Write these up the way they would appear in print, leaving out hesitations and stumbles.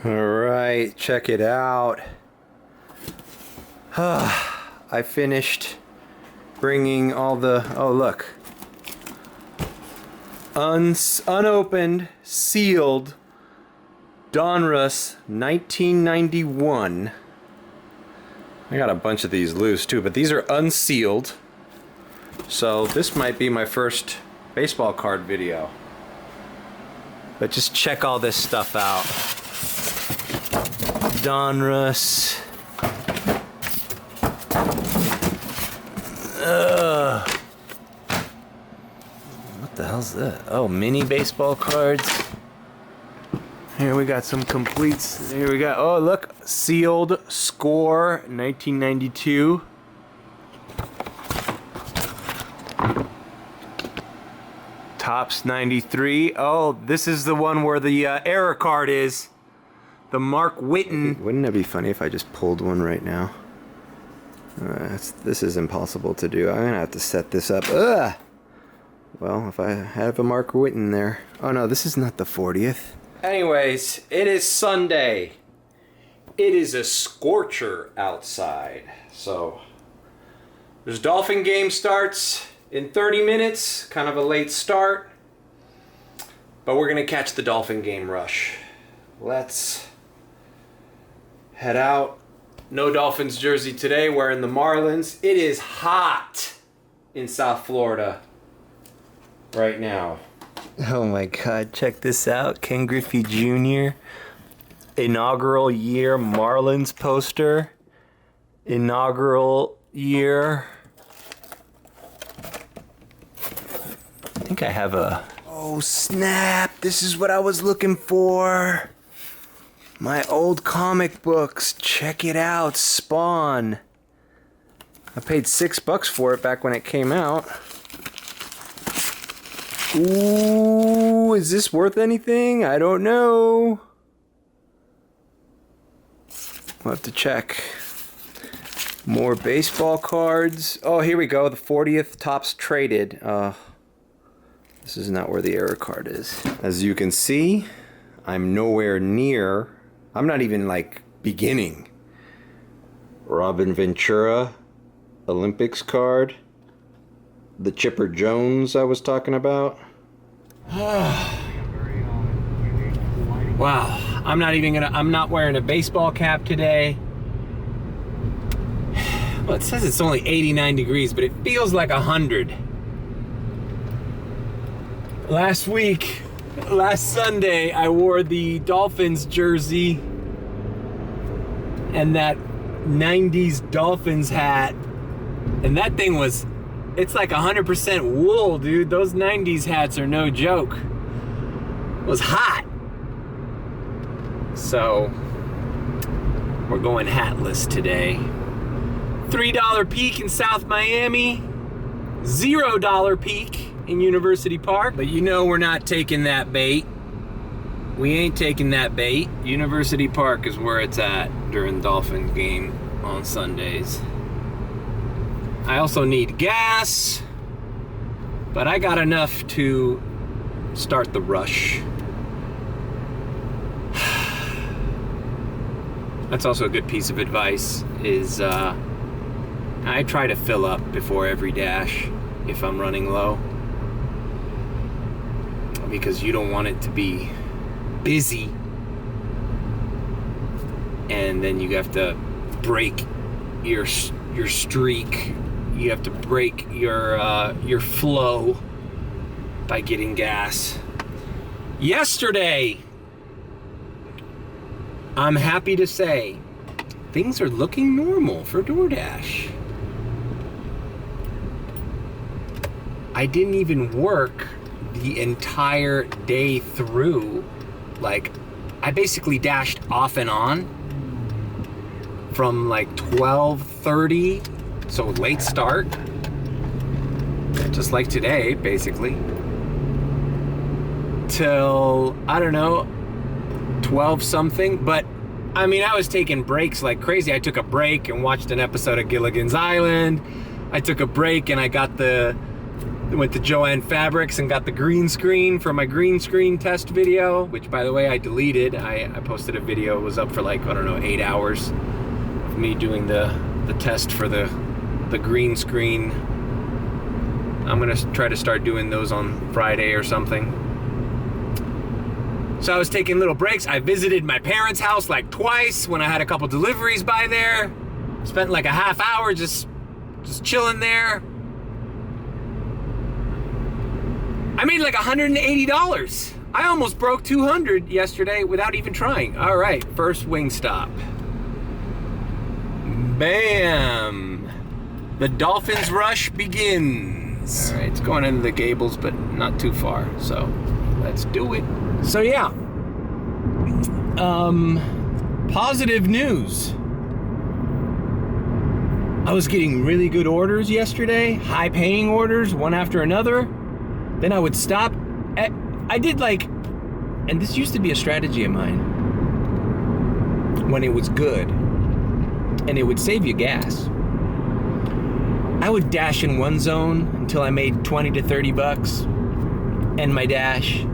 Alright, check it out. I finished bringing all the, oh look, unopened, sealed Donruss 1991. I got a bunch of these loose too, but these are unsealed. So this might be my first baseball card video. But just check all this stuff out. Donruss. What the hell's that? Oh, mini baseball cards. Here we got some completes. Here we got, oh look, sealed Score 1992. Topps 93. Oh, this is the one where the error card is. The Mark Whitten. Wouldn't it be funny if I just pulled one right now? This is impossible to do. I'm gonna have to set this up. Ugh! Well, if I have a Mark Whitten there. Oh no, this is not the 40th. Anyways, it is Sunday. It is a scorcher outside. So, there's Dolphin game starts in 30 minutes. Kind of a late start. But we're gonna catch the Dolphin game rush. Let's head out. No Dolphins jersey today, wearing the Marlins. It is hot in South Florida right now. Oh my God, check this out. Ken Griffey Jr. Inaugural year Marlins poster. Inaugural year. I think I have a... Oh snap, this is what I was looking for. My old comic books, check it out, Spawn. I paid $6 for it back when it came out. Ooh, is this worth anything? I don't know. We'll have to check. More baseball cards. Oh, here we go, the 40th Topps traded. This is not where the error card is. As you can see, I'm nowhere near. I'm not even like beginning. Robin Ventura, Olympics card. The Chipper Jones I was talking about. Wow, I'm not wearing a baseball cap today. Well, it says it's only 89 degrees, but it feels like 100. Last Sunday, I wore the Dolphins jersey and that 90s Dolphins hat. And that thing was, it's like 100% wool, dude. Those 90s hats are no joke. It was hot. So, we're going hatless today. $3 peak in South Miami. $0 peak in University Park. But you know we're not taking that bait. We ain't taking that bait. University Park is where it's at during the Dolphins game on Sundays. I also need gas, but I got enough to start the rush. That's also a good piece of advice, is I try to fill up before every dash if I'm running low, because you don't want it to be busy and then you have to break your streak. You have to break your flow by getting gas. Yesterday, I'm happy to say, things are looking normal for DoorDash. I didn't even work the entire day through. Like, I basically dashed off and on from like 12:30, so late start, just like today, basically, till, I don't know, 12 something. But I mean, I was taking breaks like crazy. I took a break and watched an episode of Gilligan's Island. I took a break and I got the Went to Joann Fabrics and got the green screen for my green screen test video, which, by the way, I deleted. I posted a video. It was up for like, I don't know, 8 hours of me doing the test for the green screen. I'm gonna try to start doing those on Friday or something. So I was taking little breaks. I visited my parents' house like twice when I had a couple deliveries by there. Spent like a half hour just chilling there. I made like $180. I almost broke $200 yesterday without even trying. All right, first Wingstop. Bam! The Dolphins rush begins. All right, it's going into the Gables, but not too far. So let's do it. So yeah, positive news. I was getting really good orders yesterday, high-paying orders, one after another. Then I would stop. I did like, and this used to be a strategy of mine when it was good, and it would save you gas. I would dash in one zone until I made 20 to 30 bucks, end my dash,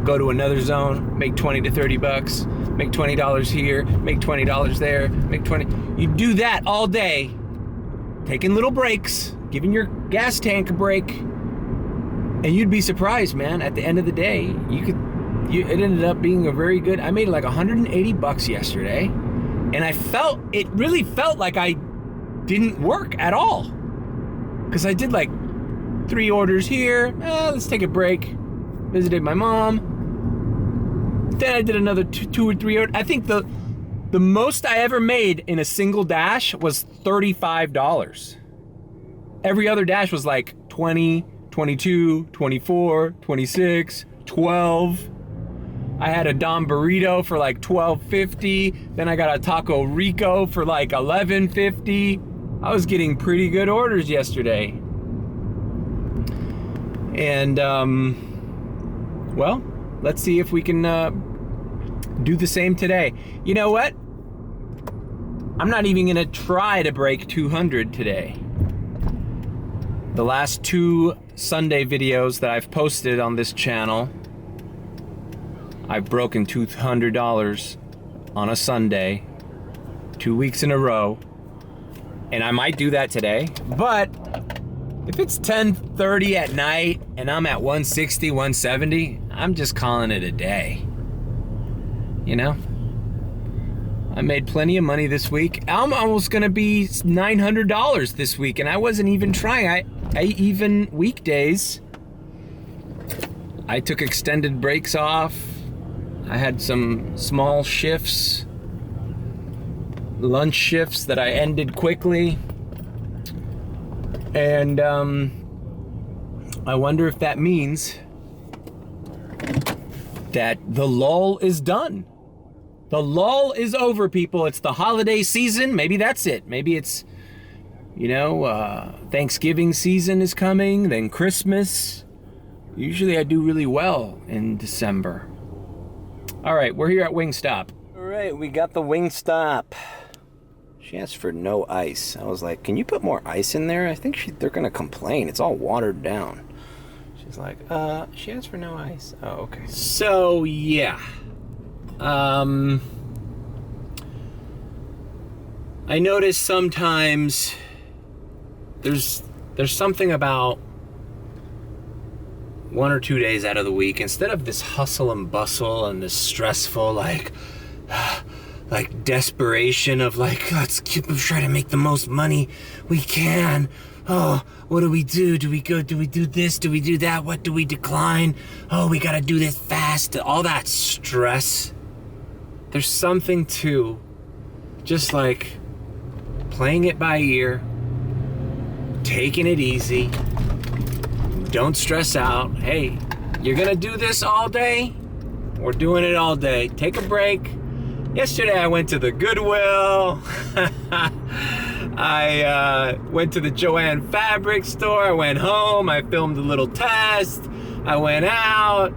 go to another zone, make 20 to 30 bucks, make $20 here, make $20 there, make 20. You do that all day, taking little breaks, giving your gas tank a break, and you'd be surprised, man. At the end of the day, it ended up being a very good. I made like 180 bucks yesterday, and it really felt like I didn't work at all, because I did like 3 orders here. Let's take a break. Visited my mom. Then I did another two or three orders. I think the most I ever made in a single dash was $35. Every other dash was like 20, 22, 24, 26, 12. I had a Don Burrito for like $12.50. Then I got a Taco Rico for like $11.50. I was getting pretty good orders yesterday. And, well, let's see if we can do the same today. You know what? I'm not even gonna try to break 200 today. The last 2 Sunday videos that I've posted on this channel, I've broken $200 on a Sunday, 2 weeks in a row, and I might do that today. But if it's 10:30 at night and I'm at 160, 170, I'm just calling it a day. You know? I made plenty of money this week. I'm almost gonna be $900 this week, and I wasn't even trying. I even weekdays, I took extended breaks off. I had some small shifts, lunch shifts that I ended quickly. And I wonder if that means that the lull is done. The lull is over, people. It's the holiday season. Maybe that's it. Maybe it's, Thanksgiving season is coming, then Christmas. Usually I do really well in December. All right, we're here at Wingstop. All right, we got the Wingstop. She asked for no ice. I was like, can you put more ice in there? I think they're gonna complain. It's all watered down. She's like, she asked for no ice. Oh, okay. So, yeah. I notice sometimes there's something about 1 or 2 days out of the week, instead of this hustle and bustle and this stressful, like desperation of like, let's keep trying to make the most money we can. Oh, what do we do? Do we do this? Do we do that? What do we decline? Oh, we gotta do this fast. All that stress. There's something to just like playing it by ear, taking it easy, don't stress out. Hey, you're gonna do this all day? We're doing it all day. Take a break. Yesterday I went to the Goodwill. I went to the Joann Fabric store. I went home. I filmed a little test. I went out.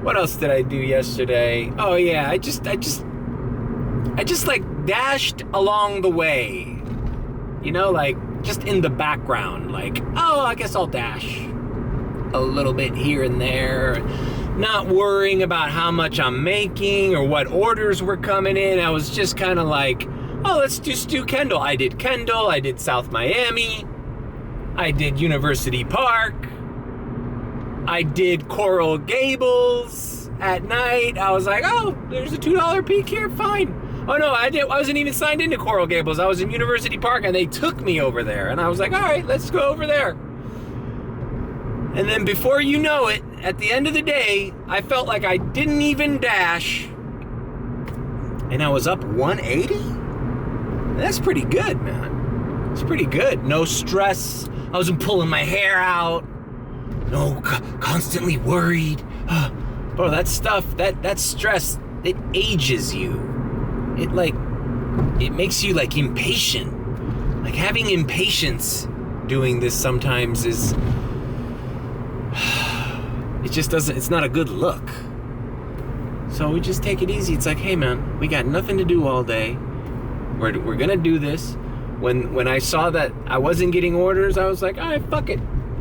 What else did I do yesterday? Oh yeah, I just like dashed along the way. Like just in the background, like, oh, I guess I'll dash a little bit here and there, not worrying about how much I'm making or what orders were coming in. I was just kind of like, oh, let's just do Kendall. I did Kendall, I did South Miami, I did University Park, I did Coral Gables at night. I was like, oh, there's a $2 peak here, fine. Oh no, I wasn't even signed into Coral Gables. I was in University Park and they took me over there. And I was like, all right, let's go over there. And then before you know it, at the end of the day, I felt like I didn't even dash. And I was up 180? That's pretty good, man. It's pretty good. No stress. I wasn't pulling my hair out. No, constantly worried. Bro, that stuff, that stress, it ages you. It makes you like impatient. Like having impatience doing this sometimes is, it just doesn't, it's not a good look. So we just take it easy. It's like, hey man, we got nothing to do all day. We're gonna do this. When I saw that I wasn't getting orders, I was like, all right, fuck it.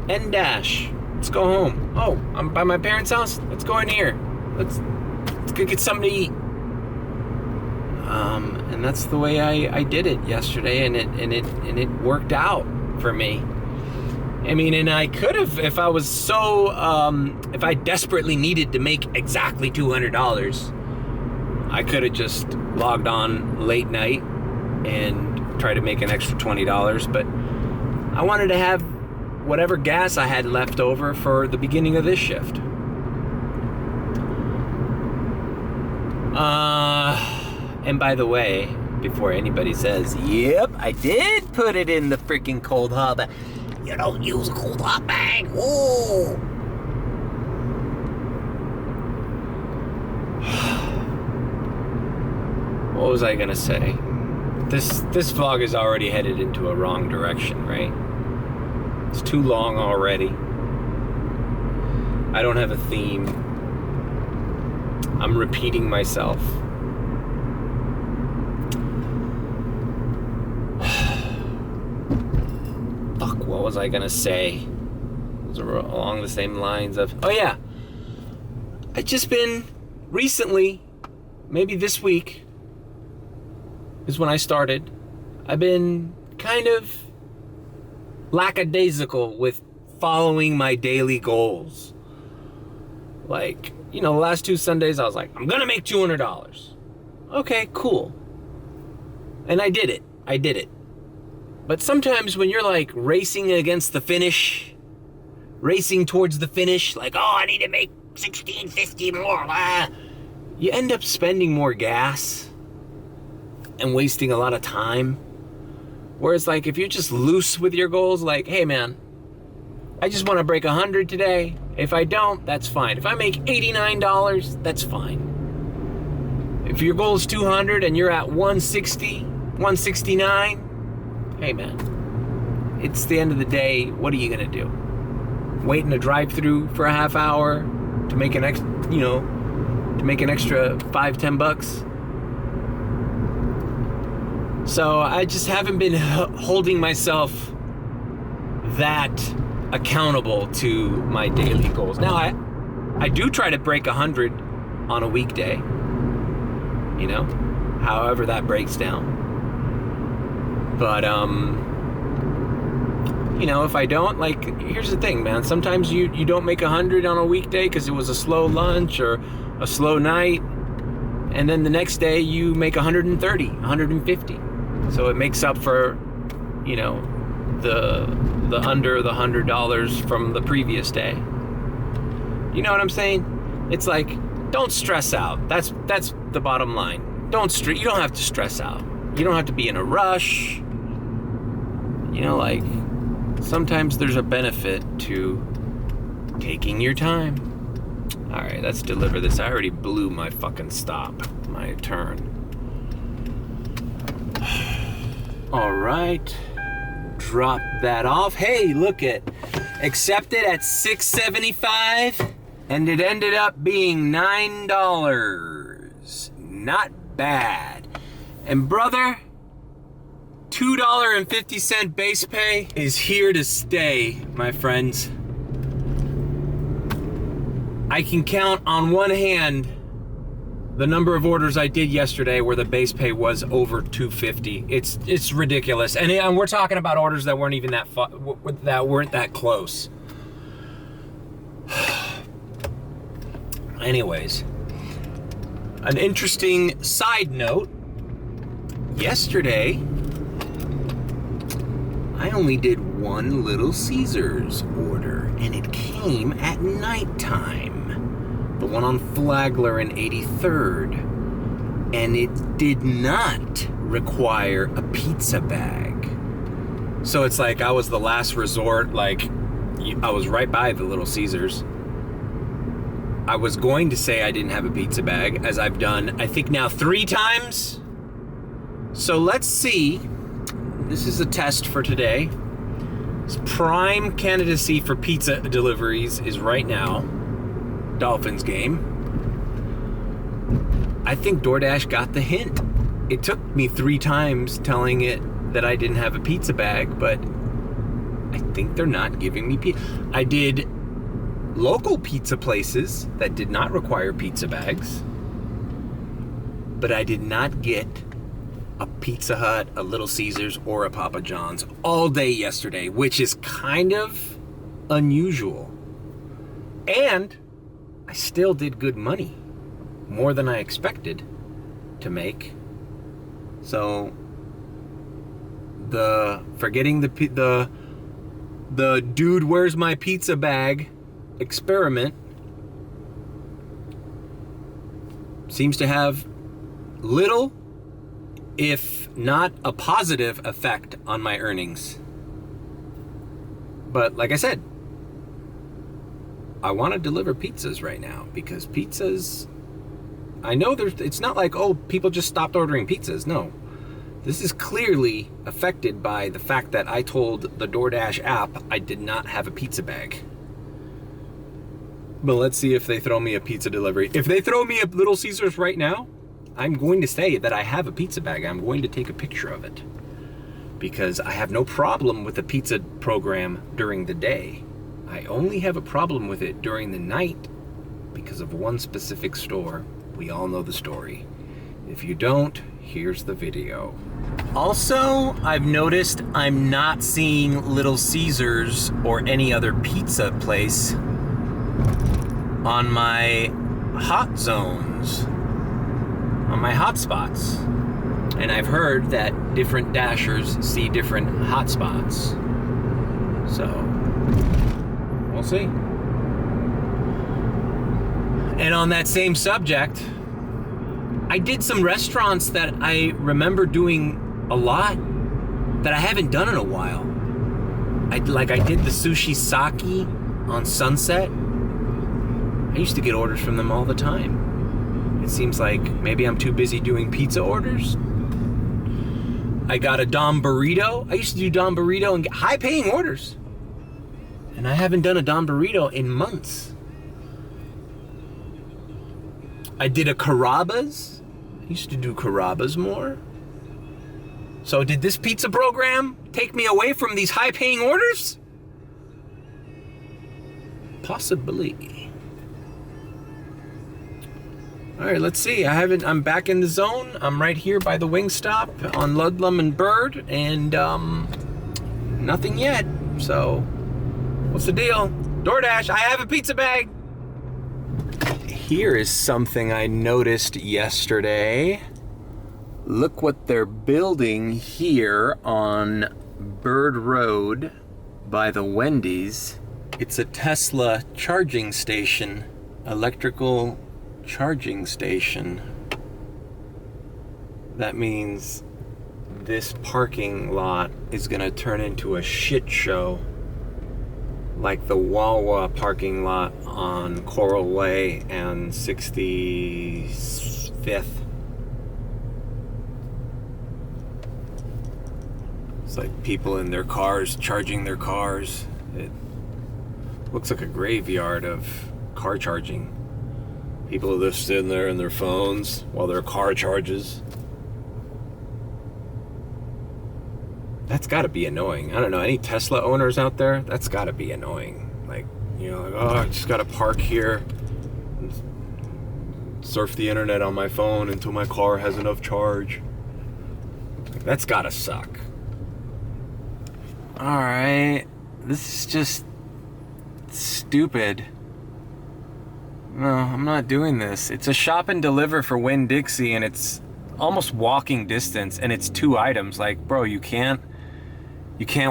End dash. Let's go home. Oh, I'm by my parents' house. Let's go in here. Let's go get something to eat. And that's the way I did it yesterday, and it worked out for me. I mean, and I could have, if I was so, if I desperately needed to make exactly $200, I could have just logged on late night and tried to make an extra $20. But I wanted to have whatever gas I had left over for the beginning of this shift. And by the way, before anybody says, yep, I did put it in the freaking cold hot bag. You don't use a cold hot bag. Ooh. What was I gonna say? This vlog is already headed into a wrong direction, right? It's too long already. I don't have a theme. I'm repeating myself. Fuck, what was I gonna say? It was along the same lines of, oh yeah, I just been recently, maybe this week is when I started, I've been kind of lackadaisical with following my daily goals. Like, you know, the last 2 Sundays I was like, I'm gonna make $200. Okay, cool. And I did it. But sometimes when you're like racing against the finish, racing towards the finish, like, oh, I need to make $16.50 more, you end up spending more gas and wasting a lot of time. Whereas like if you're just loose with your goals, like, hey man, I just want to break 100 today. If I don't, that's fine. If I make $89, that's fine. If your goal is 200 and you're at 160, 169, hey man, it's the end of the day. What are you gonna do? Wait in a drive-thru for a half hour to make an extra, to make an extra $5-10? So I just haven't been holding myself that accountable to my daily goals. Now I do try to break 100 on a weekday, however that breaks down. But if I don't, like, here's the thing, man. Sometimes you don't make 100 on a weekday because it was a slow lunch or a slow night, and then the next day you make 130, 150. So it makes up for, the under the $100 from the previous day. You know what I'm saying? It's like, don't stress out. That's the bottom line. You don't have to stress out. You don't have to be in a rush. Sometimes there's a benefit to taking your time. All right, let's deliver this. I already blew my fucking stop, my turn. All right, drop that off. Hey, look it, accepted at $6.75, and it ended up being $9. Not bad. And brother, $2.50 base pay is here to stay, my friends. I can count on one hand the number of orders I did yesterday where the base pay was over $2.50. It's ridiculous, and we're talking about orders that weren't even that weren't that close. Anyways, an interesting side note. Yesterday, I only did one Little Caesars order, and it came at nighttime. The one on Flagler and 83rd. And it did not require a pizza bag. So it's like I was the last resort. Like, I was right by the Little Caesars. I was going to say I didn't have a pizza bag, as I've done, I think now 3 times. So let's see. This is a test for today. This prime candidacy for pizza deliveries is right now Dolphins game. I think DoorDash got the hint. It took me 3 times telling it that I didn't have a pizza bag, but I think they're not giving me pizza. I did local pizza places that did not require pizza bags, but I did not get a Pizza Hut, a Little Caesars, or a Papa John's all day yesterday, which is kind of unusual. And I still did good money, more than I expected to make. So forgetting the dude, where's my pizza bag experiment seems to have little, if not a positive, effect on my earnings. But like I said, I want to deliver pizzas right now because pizzas, I know it's not like, oh, people just stopped ordering pizzas. No, this is clearly affected by the fact that I told the DoorDash app I did not have a pizza bag. But let's see if they throw me a pizza delivery. If they throw me a Little Caesars right now, I'm going to say that I have a pizza bag. I'm going to take a picture of it because I have no problem with the pizza program during the day. I only have a problem with it during the night because of one specific store. We all know the story. If you don't, here's the video. Also, I've noticed I'm not seeing Little Caesars or any other pizza place on my hot zones, on my hotspots. And I've heard that different dashers see different hotspots. So, we'll see. And on that same subject, I did some restaurants that I remember doing a lot that I haven't done in a while. I did the Sushi Sake on Sunset. I used to get orders from them all the time. It seems like maybe I'm too busy doing pizza orders. I got a Dom Burrito. I used to do Dom Burrito and get high-paying orders. And I haven't done a Dom Burrito in months. I did a Carrabba's. I used to do Carrabba's more. So did this pizza program take me away from these high-paying orders? Possibly. All right, let's see. I'm back in the zone. I'm right here by the Wingstop on Ludlam and Bird, and nothing yet. So, what's the deal? DoorDash, I have a pizza bag. Here is something I noticed yesterday. Look what they're building here on Bird Road by the Wendy's. It's a Tesla charging station, electrical charging station. That means this parking lot is gonna turn into a shit show like the Wawa parking lot on Coral Way and 65th. It's like people in their cars charging their cars. It looks like a graveyard of car charging. People are just sitting there in their phones while their car charges. That's gotta be annoying. I don't know, any Tesla owners out there? That's gotta be annoying. Like, you know, like, oh, I just gotta park here and surf the internet on my phone until my car has enough charge. Like, that's gotta suck. Alright, this is just stupid. No, I'm not doing this. It's a shop and deliver for Winn-Dixie, and it's almost walking distance, and it's 2 items. Like, bro, you can't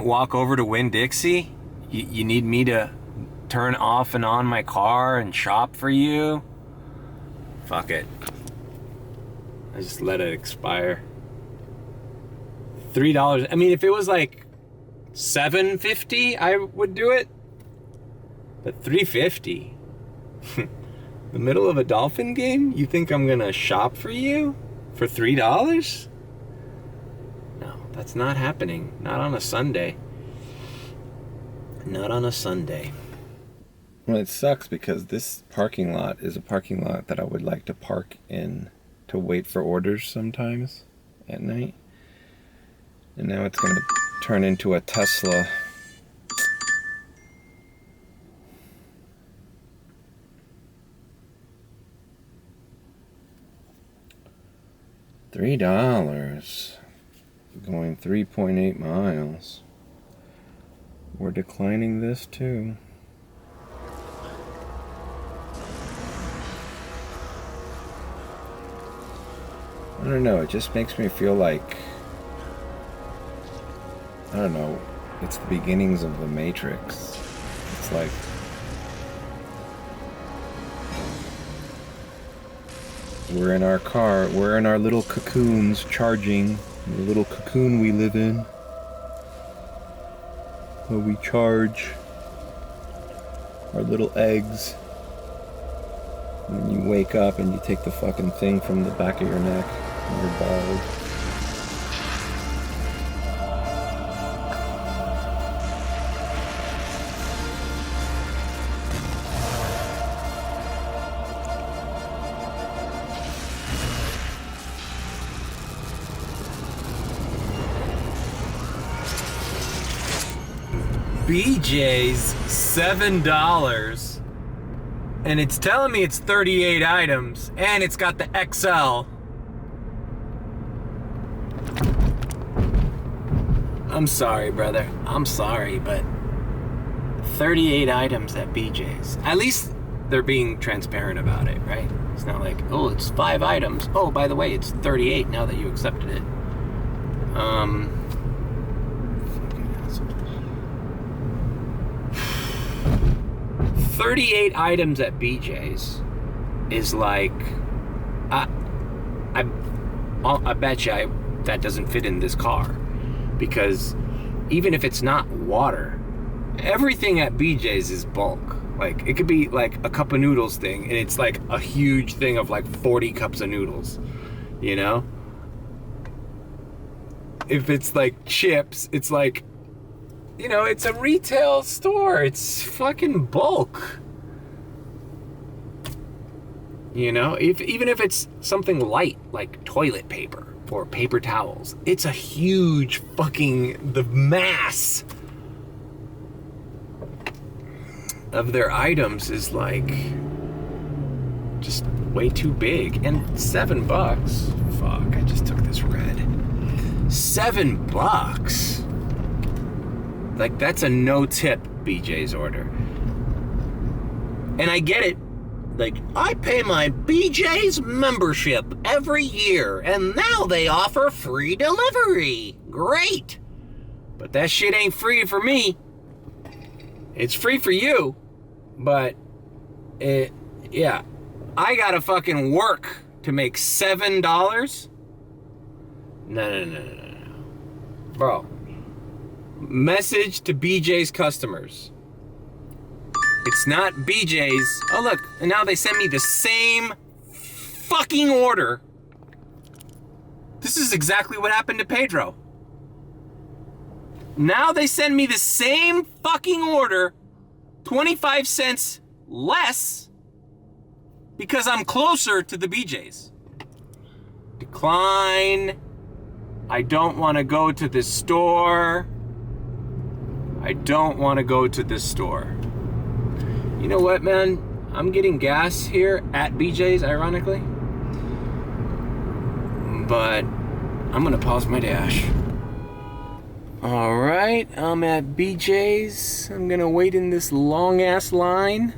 walk over to Winn-Dixie? You need me to turn off and on my car and shop for you? Fuck it. I just let it expire. $3. I mean, if it was like $7.50, I would do it. But $3.50? The middle of a Dolphin game? You think I'm gonna shop for you for $3? No, that's not happening. Not on a Sunday. Not on a Sunday. Well, it sucks because this parking lot is a parking lot that I would like to park in to wait for orders sometimes at night. And now it's gonna turn into a Tesla. $3 going 3.8 miles. We're declining this too. I don't know, it just makes me feel like, I don't know, it's the beginnings of the Matrix. It's like we're in our car, we're in our little cocoons charging, the little cocoon we live in, where we charge our little eggs. And then you wake up and you take the fucking thing from the back of your neck and you're bald. BJ's $7, and it's telling me it's 38 items, and it's got the XL. I'm sorry, brother. I'm sorry, but 38 items at BJ's. At least they're being transparent about it, right? It's not like, oh, it's 5 items. Oh, by the way, it's 38 now that you accepted it. 38 items at BJ's is like, I bet you that doesn't fit in this car, because even if it's not water, everything at BJ's is bulk. Like, it could be like a cup of noodles thing, and it's like a huge thing of like 40 cups of noodles, you know? If it's like chips, it's like, you know, it's a retail store. It's fucking bulk. You know, even if it's something light like toilet paper or paper towels, it's a huge fucking, the mass of their items is like just way too big. And $7. Fuck, I just took this red. $7. Like, that's a no-tip BJ's order. And I get it. Like, I pay my BJ's membership every year, and now they offer free delivery. Great. But that shit ain't free for me. It's free for you, but yeah. I gotta fucking work to make $7? No. Bro. Message to BJ's customers. It's not BJ's. Oh, look, and now they send me the same fucking order. This is exactly what happened to Pedro. Now they send me the same fucking order, 25 cents less, because I'm closer to the BJ's. Decline. I don't want to go to this store. I don't want to go to this store. You know what, man? I'm getting gas here at BJ's, ironically. But I'm gonna pause my dash. All right, I'm at BJ's. I'm gonna wait in this long ass line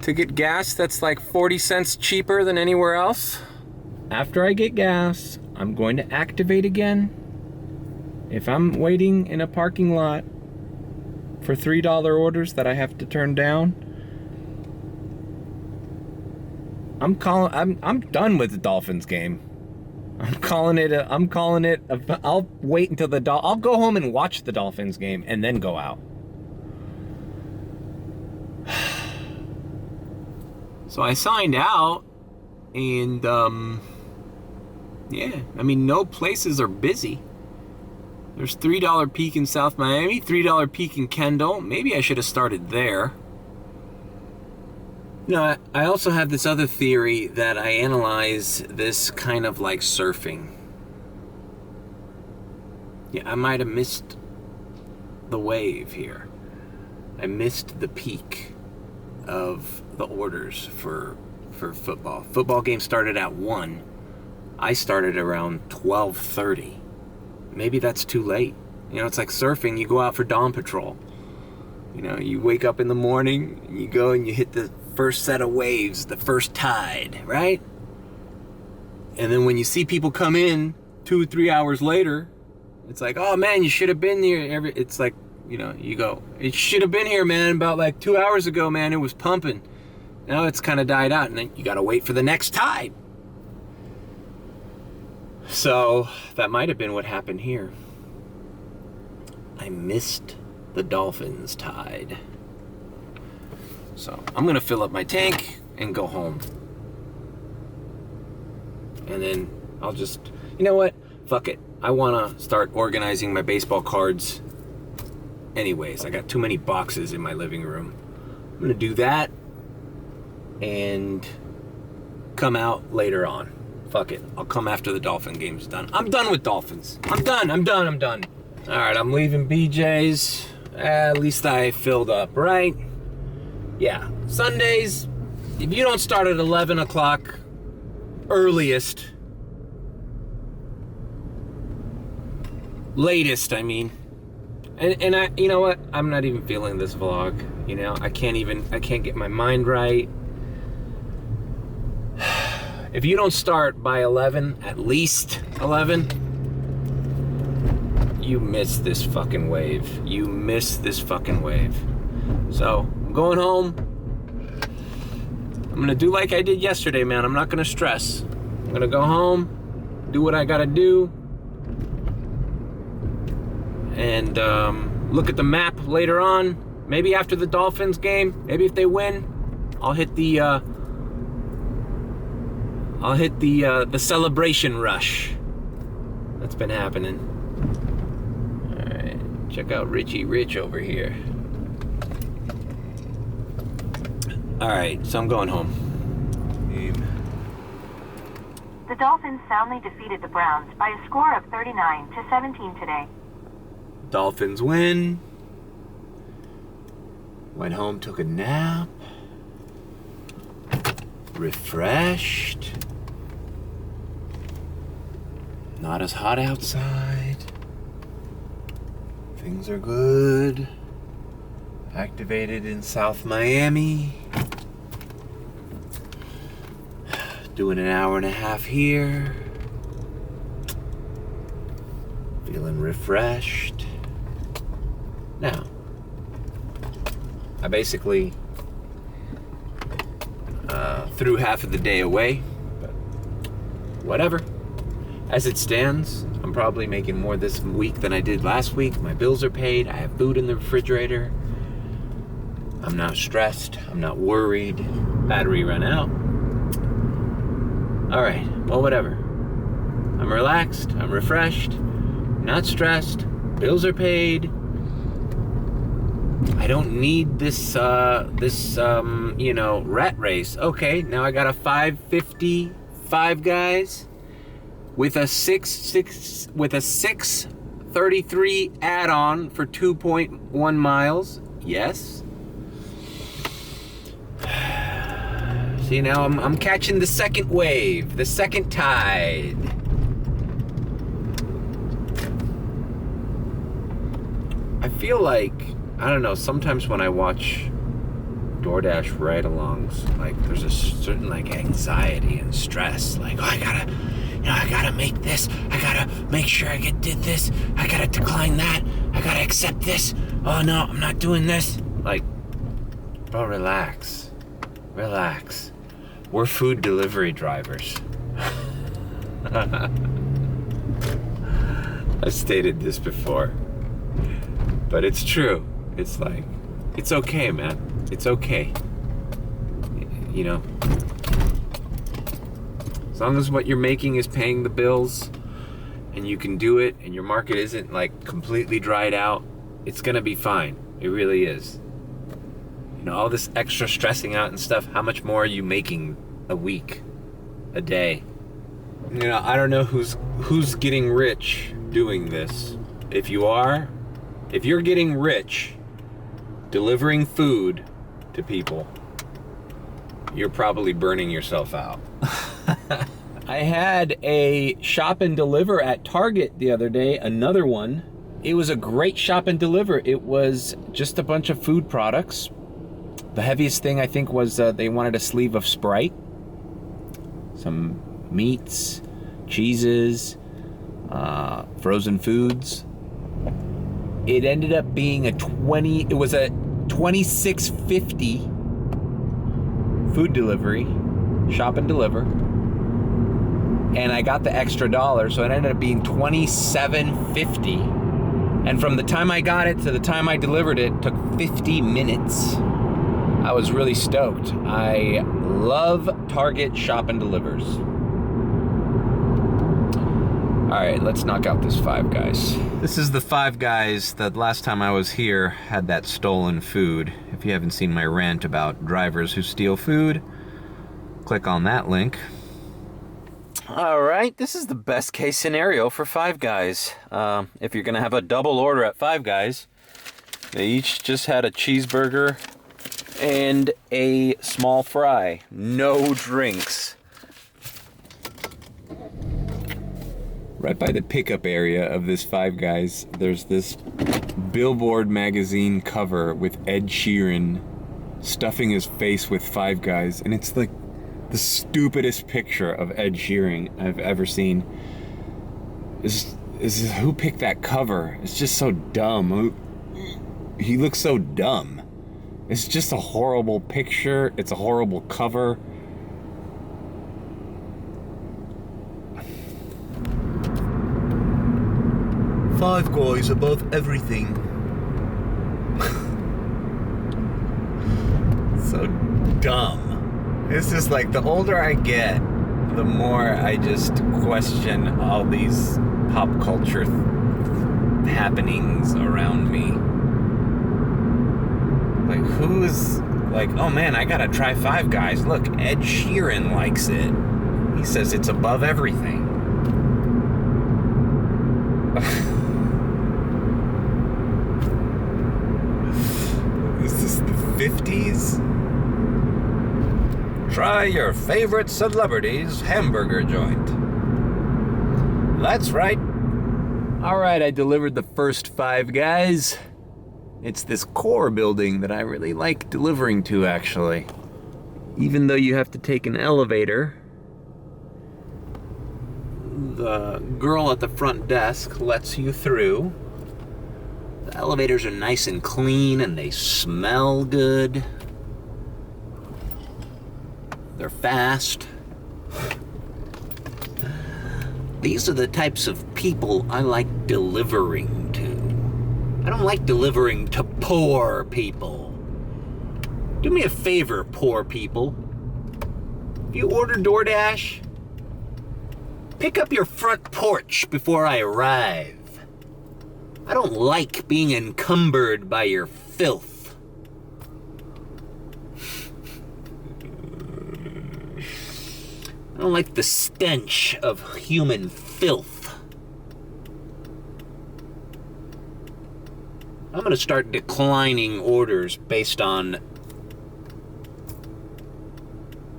to get gas that's like 40 cents cheaper than anywhere else. After I get gas, I'm going to activate again. If I'm waiting in a parking lot for $3 orders that I have to turn down, I'm done with the Dolphins game. I'll wait until I'll go home and watch the Dolphins game and then go out. So I signed out, and yeah, I mean, no places are busy. There's $3 Peak in South Miami, $3 Peak in Kendall. Maybe I should have started there. You know, I also have this other theory that I analyze this kind of like surfing. Yeah, I might have missed the wave here. I missed the peak of the orders for football. Football game started at 1. I started around 12:30. Maybe that's too late. You know, it's like surfing. You go out for dawn patrol. You know, you wake up in the morning, and you go and you hit the first set of waves, the first tide, right? And then when you see people come in 2 or 3 hours later, it's like, oh man, you should have been here. It's like, you know, you go, it should have been here, man, about like 2 hours ago, man, it was pumping. Now it's kind of died out, and then you got to wait for the next tide. So that might have been what happened here. I missed the Dolphins tide. So I'm gonna fill up my tank and go home. And then I'll just, you know what? Fuck it. I wanna start organizing my baseball cards anyways. I got too many boxes in my living room. I'm gonna do that and come out later on. Fuck it. I'll come after the Dolphin game's done. I'm done with Dolphins. I'm done. All right, I'm leaving BJ's. At least I filled up, right? Yeah, Sundays, if you don't start at 11 o'clock, latest, I mean. And I, you know what? I'm not even feeling this vlog. You know, I can't get my mind right. If you don't start by 11, at least 11, you miss this fucking wave. So, I'm going home. I'm gonna do like I did yesterday, man. I'm not gonna stress. I'm gonna go home, do what I gotta do, and look at the map later on. Maybe after the Dolphins game, maybe if they win, I'll hit the celebration rush that's been happening. All right, check out Richie Rich over here. All right, so I'm going home. The Dolphins soundly defeated the Browns by a score of 39-17 today. Dolphins win. Went home, took a nap. Refreshed. Not as hot outside. Things are good. Activated in South Miami. Doing an hour and a half here. Feeling refreshed. Now, I basically threw half of the day away, but whatever. As it stands, I'm probably making more this week than I did last week. My bills are paid. I have food in the refrigerator. I'm not stressed. I'm not worried. Battery run out. All right, well, whatever. I'm relaxed. I'm refreshed. Not stressed. Bills are paid. I don't need this rat race. Okay, now I got a 550 Five Guys. with a 633 add-on for 2.1 miles. Yes. See, now I'm catching the second wave, the second tide. I feel like, I don't know, sometimes when I watch DoorDash ride-alongs, like there's a certain like anxiety and stress, like, oh, I gotta make this, I gotta make sure I did this, I gotta decline that, I gotta accept this, oh no, I'm not doing this. Like, bro, relax. We're food delivery drivers. I've stated this before, but it's true. It's like, it's okay, man. It's okay. You know, as long as what you're making is paying the bills and you can do it and your market isn't like completely dried out, it's gonna be fine. It really is. You know, all this extra stressing out and stuff, how much more are you making a week, a day? You know, I don't know who's getting rich doing this. If you're getting rich delivering food to people, you're probably burning yourself out. I had a shop and deliver at Target the other day, another one. It was a great shop and deliver. It was just a bunch of food products. The heaviest thing I think was they wanted a sleeve of Sprite, some meats, cheeses, frozen foods. It ended up being it was a $26.50 food delivery, shop and deliver. And I got the extra $1, so it ended up being $27.50. And from the time I got it to the time I delivered it took 50 minutes. I was really stoked. I love Target shop and delivers. All right, let's knock out this Five Guys. This is the Five Guys that last time I was here had that stolen food. If you haven't seen my rant about drivers who steal food, click on that link. All right, this is the best case scenario for Five Guys. If you're gonna have a double order at Five Guys, they each just had a cheeseburger and a small fry, no drinks. Right by the pickup area of this Five Guys, there's this Billboard magazine cover with Ed Sheeran stuffing his face with Five Guys, and it's like the stupidest picture of Ed Sheeran I've ever seen. Who picked that cover? It's just so dumb. He looks so dumb. It's just a horrible picture. It's a horrible cover. Five Guys above everything. So dumb. This is like, the older I get, the more I just question all these pop culture happenings around me. Like, who's like, oh man, I gotta try Five Guys. Look, Ed Sheeran likes it. He says it's above everything. Is this the 50s? Try your favorite celebrity's hamburger joint. That's right. All right, I delivered the first Five Guys. It's this core building that I really like delivering to, actually. Even though you have to take an elevator, the girl at the front desk lets you through. The elevators are nice and clean and they smell good. They're fast. These are the types of people I like delivering to. I don't like delivering to poor people. Do me a favor, poor people. If you order DoorDash, pick up your front porch before I arrive. I don't like being encumbered by your filth. don't like the stench of human filth. I'm gonna start declining orders based on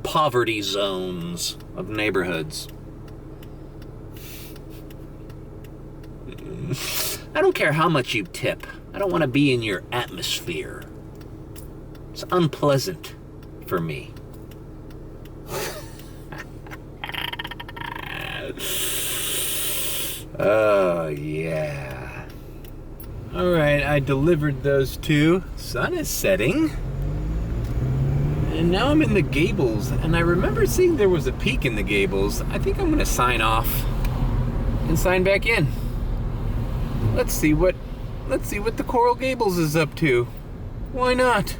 poverty zones of neighborhoods. I don't care how much you tip. I don't want to be in your atmosphere. It's unpleasant for me. Oh, yeah. All right, I delivered those two. Sun is setting. And now I'm in the Gables, and I remember seeing there was a peak in the Gables. I think I'm gonna sign off and sign back in. Let's see what the Coral Gables is up to. Why not?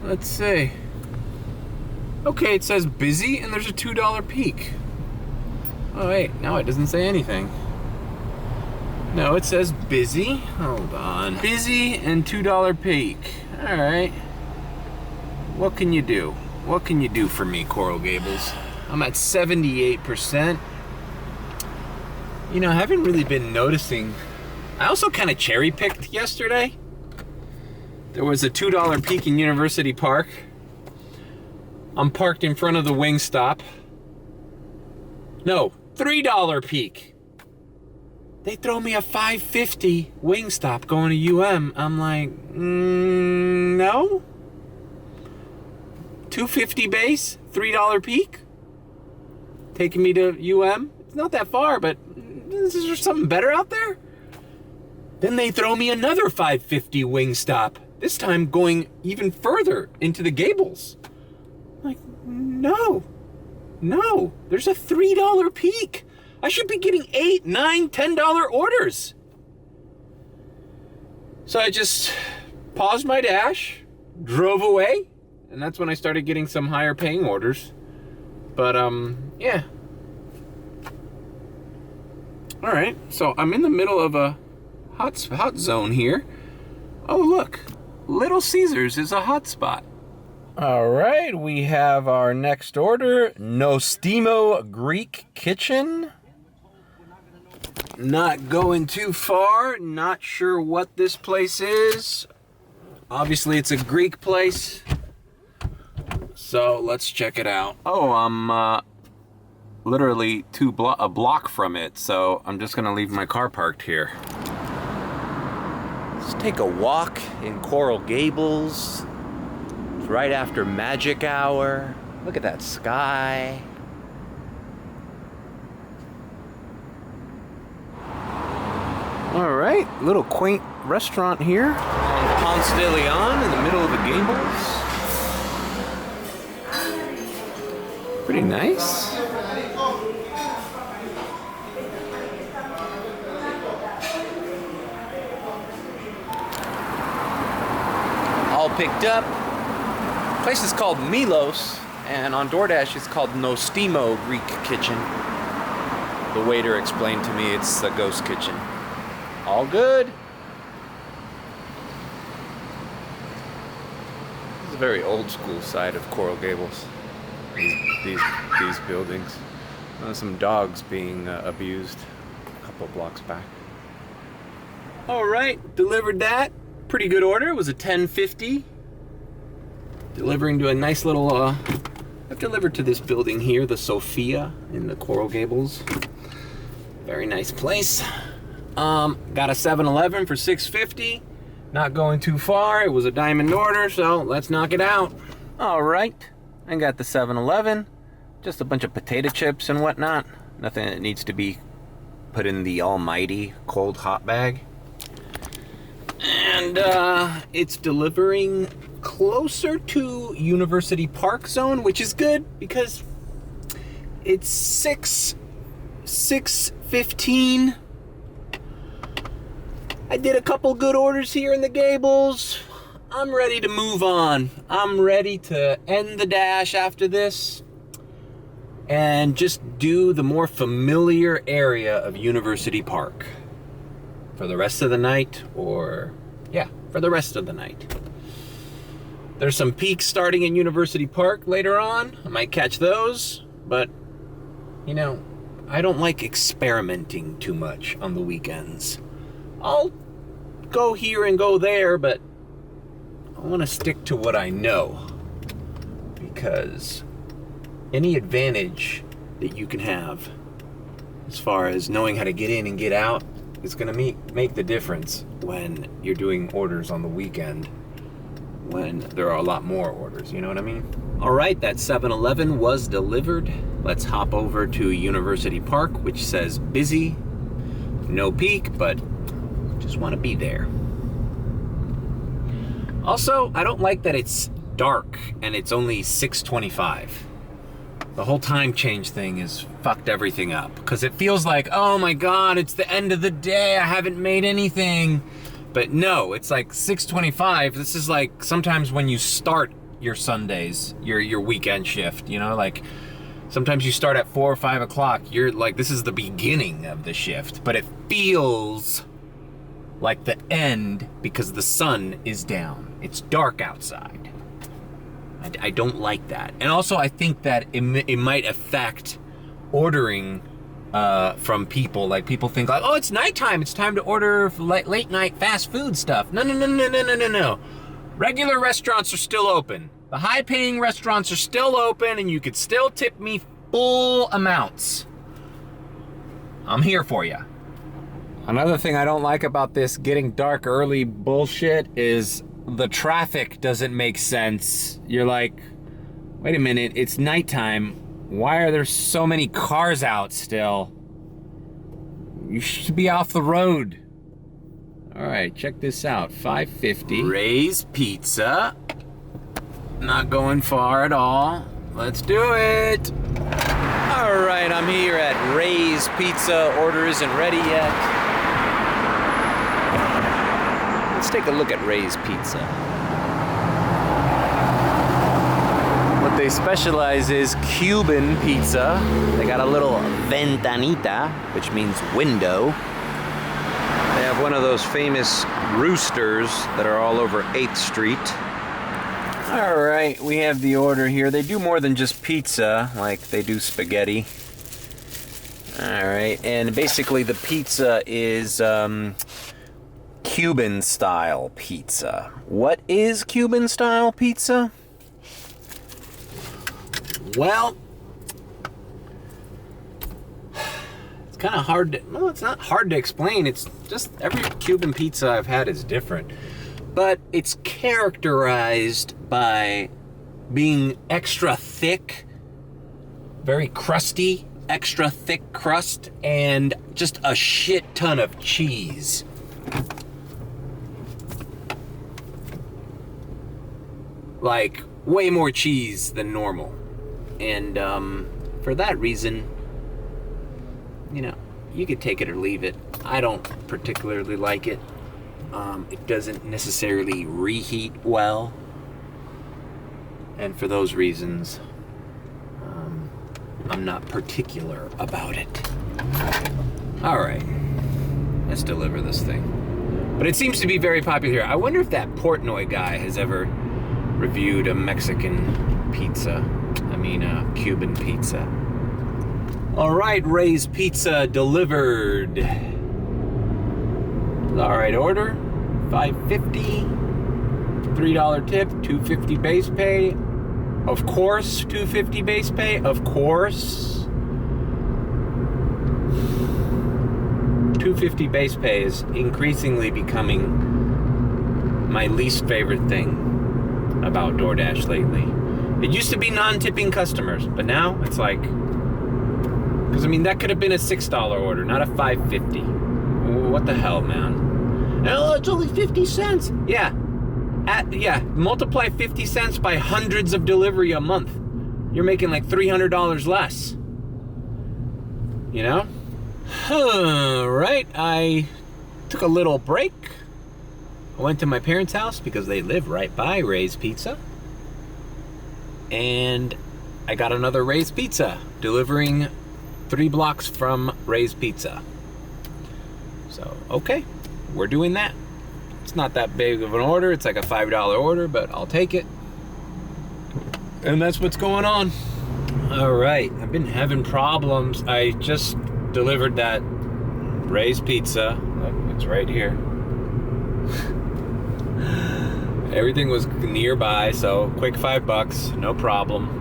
Let's see. Okay, it says busy, and there's a $2 peak. Oh wait, now it doesn't say anything. No, it says busy. Hold on. Busy and $2 peak. All right. What can you do? What can you do for me, Coral Gables? I'm at 78%. You know, I haven't really been noticing. I also kind of cherry-picked yesterday. There was a $2 peak in University Park. I'm parked in front of the Wingstop. No, $3 peak. They throw me a $5.50 Wingstop going to UM. I'm like, no? $2.50 base, $3 peak? Taking me to UM? It's not that far, but is there something better out there? Then they throw me another $5.50 Wingstop. This time going even further into the Gables. Like, no. No, there's a $3 peak. I should be getting $8, $9, $10 orders. So I just paused my dash, drove away, and that's when I started getting some higher paying orders. But, yeah. All right, so I'm in the middle of a hot zone here. Oh, look, Little Caesars is a hot spot. All right, we have our next order, Nostimo Greek Kitchen. Not going too far, not sure what this place is. Obviously, it's a Greek place. So let's check it out. Oh, I'm literally a block from it, so I'm just gonna leave my car parked here. Let's take a walk in Coral Gables. It's right after magic hour. Look at that sky. All right, little quaint restaurant here on Ponce de Leon in the middle of the Gables. Pretty nice. All picked up. The place is called Mylos, and on DoorDash it's called Nostimo Greek Kitchen. The waiter explained to me it's a ghost kitchen. All good. This is a very old school side of Coral Gables. These buildings. Some dogs being abused a couple blocks back. All right, delivered that. Pretty good order. It was a $10.50. Delivering to a nice little. I've delivered to this building here, the Sophia in the Coral Gables. Very nice place. Got a 7-Eleven for $6.50. Not going too far. It was a diamond order, so let's knock it out. All right, I got the 7-Eleven. Just a bunch of potato chips and whatnot. Nothing that needs to be put in the almighty cold hot bag. And it's delivering closer to University Park zone, which is good because it's 6:15. I did a couple good orders here in the Gables. I'm ready to move on. I'm ready to end the dash after this and just do the more familiar area of University Park for the rest of the night, or yeah, for the rest of the night. There's some peaks starting in University Park later on. I might catch those, but, you know, I don't like experimenting too much on the weekends. I'll go here and go there, but I want to stick to what I know. Because any advantage that you can have as far as knowing how to get in and get out is going to make the difference when you're doing orders on the weekend, when there are a lot more orders, you know what I mean? All right, that 7-Eleven was delivered. Let's hop over to University Park, which says busy, no peak, but just want to be there. Also, I don't like that it's dark and it's only 6:25. The whole time change thing has fucked everything up because it feels like, oh my God, it's the end of the day. I haven't made anything. But no, it's like 6:25. This is like sometimes when you start your Sundays, your weekend shift, you know, like sometimes you start at 4 or 5 o'clock. You're like, this is the beginning of the shift, but it feels like the end because the sun is down. It's dark outside. I don't like that. And also I think that it might affect ordering from people. Like people think like, oh, it's nighttime. It's time to order late night fast food stuff. No. Regular restaurants are still open. The high paying restaurants are still open and you could still tip me full amounts. I'm here for you. Another thing I don't like about this getting dark early bullshit is the traffic doesn't make sense. You're like, wait a minute, it's nighttime. Why are there so many cars out still? You should be off the road. All right, check this out. $5.50. Ray's Pizza. Not going far at all. Let's do it. All right, I'm here at Ray's Pizza. Order isn't ready yet. Let's take a look at Ray's Pizza. What they specialize is Cuban pizza. They got a little ventanita, which means window. They have one of those famous roosters that are all over 8th Street. All right, we have the order here. They do more than just pizza, like they do spaghetti. All right, and basically the pizza is Cuban style pizza. What is Cuban style pizza? Well, it's kind of hard to, well, it's not hard to explain. It's just every Cuban pizza I've had is different. But it's characterized by being extra thick, very crusty, extra thick crust, and just a shit ton of cheese. Like, way more cheese than normal. And for that reason, you know, you could take it or leave it. I don't particularly like it. It doesn't necessarily reheat well. And for those reasons, I'm not particular about it. All right, let's deliver this thing. But it seems to be very popular here. I wonder if that Portnoy guy has ever reviewed a Mexican pizza. Cuban pizza. All right, Ray's Pizza delivered. All right, order, $5.50, $3 tip, $2.50 base pay. Of course, $2.50 base pay, of course. $2.50 base pay is increasingly becoming my least favorite thing about DoorDash lately. It used to be non-tipping customers, but now it's like, because that could have been a $6 order, not a $5.50. What the hell, man? Oh, it's only 50 cents. Yeah, multiply 50 cents by hundreds of delivery a month. You're making like $300 less. You know? Right, I took a little break. I went to my parents' house because they live right by Ray's Pizza. And I got another Ray's Pizza, delivering 3 blocks from Ray's Pizza. So, okay, we're doing that. It's not that big of an order. It's like a $5 order, but I'll take it. And that's what's going on. All right, I've been having problems. I just delivered that Ray's Pizza. Look, it's right here. Everything was nearby, so quick $5, no problem.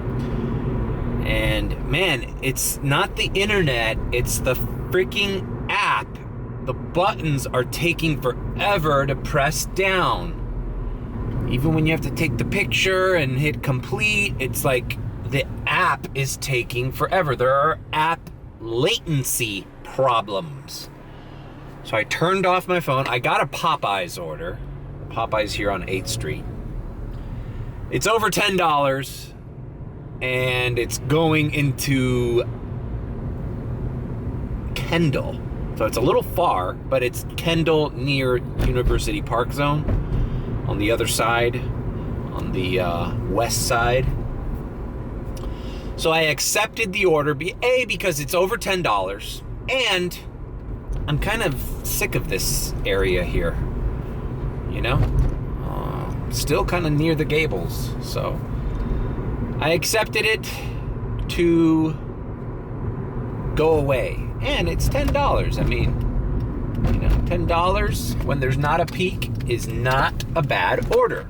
And man, it's not the internet, it's the freaking app. The buttons are taking forever to press down. Even when you have to take the picture and hit complete, it's like the app is taking forever. There are app latency problems. So I turned off my phone. I got a Popeyes order. Popeyes here on 8th Street. It's over $10 and it's going into Kendall. So it's a little far, but it's Kendall near University Park Zone on the other side, on the west side. So I accepted the order, because it's over $10 and I'm kind of sick of this area here, you know? Still kind of near the Gables, so I accepted it to go away, and it's $10. I mean, you know, $10 when there's not a peak is not a bad order,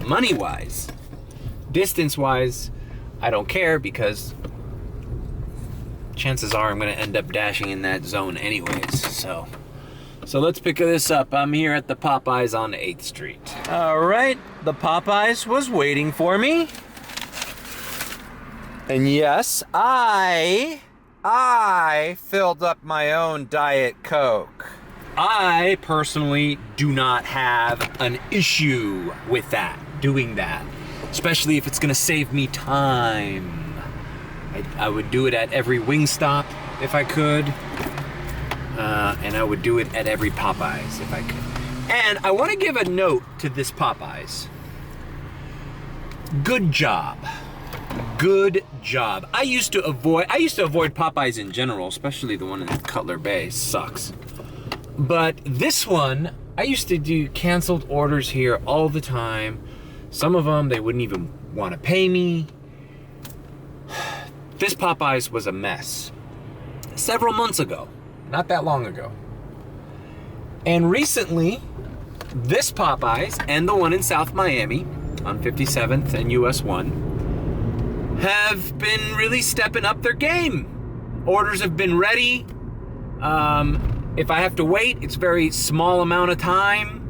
money-wise. Distance-wise, I don't care because chances are I'm going to end up dashing in that zone anyways, so let's pick this up. I'm here at the Popeyes on 8th Street. All right, the Popeyes was waiting for me. And yes, I filled up my own Diet Coke. I personally do not have an issue with that, doing that, especially if it's gonna save me time. I would do it at every Wingstop if I could. And I would do it at every Popeyes if I could. And I want to give a note to this Popeyes. Good job. Good job. I used to avoid Popeyes in general, especially the one in Cutler Bay. Sucks. But this one, I used to do canceled orders here all the time. Some of them, they wouldn't even want to pay me. This Popeyes was a mess. Several months ago. Not that long ago. And recently, this Popeyes and the one in South Miami on 57th and US 1 have been really stepping up their game. Orders have been ready. If I have to wait, it's very small amount of time.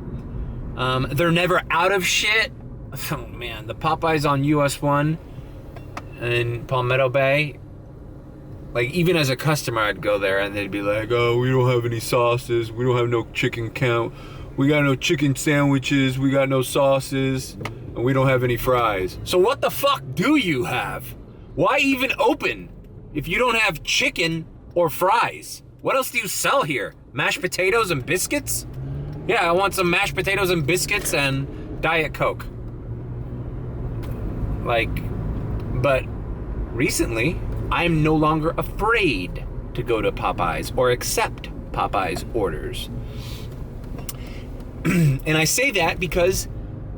They're never out of shit. Oh man, the Popeyes on US 1 in Palmetto Bay, like, even as a customer, I'd go there and they'd be like, oh, we don't have any sauces. We don't have no chicken count. We got no chicken sandwiches. We got no sauces. And we don't have any fries. So what the fuck do you have? Why even open if you don't have chicken or fries? What else do you sell here? Mashed potatoes and biscuits? Yeah, I want some mashed potatoes and biscuits and Diet Coke. But recently, I'm no longer afraid to go to Popeyes or accept Popeyes orders. And I say that because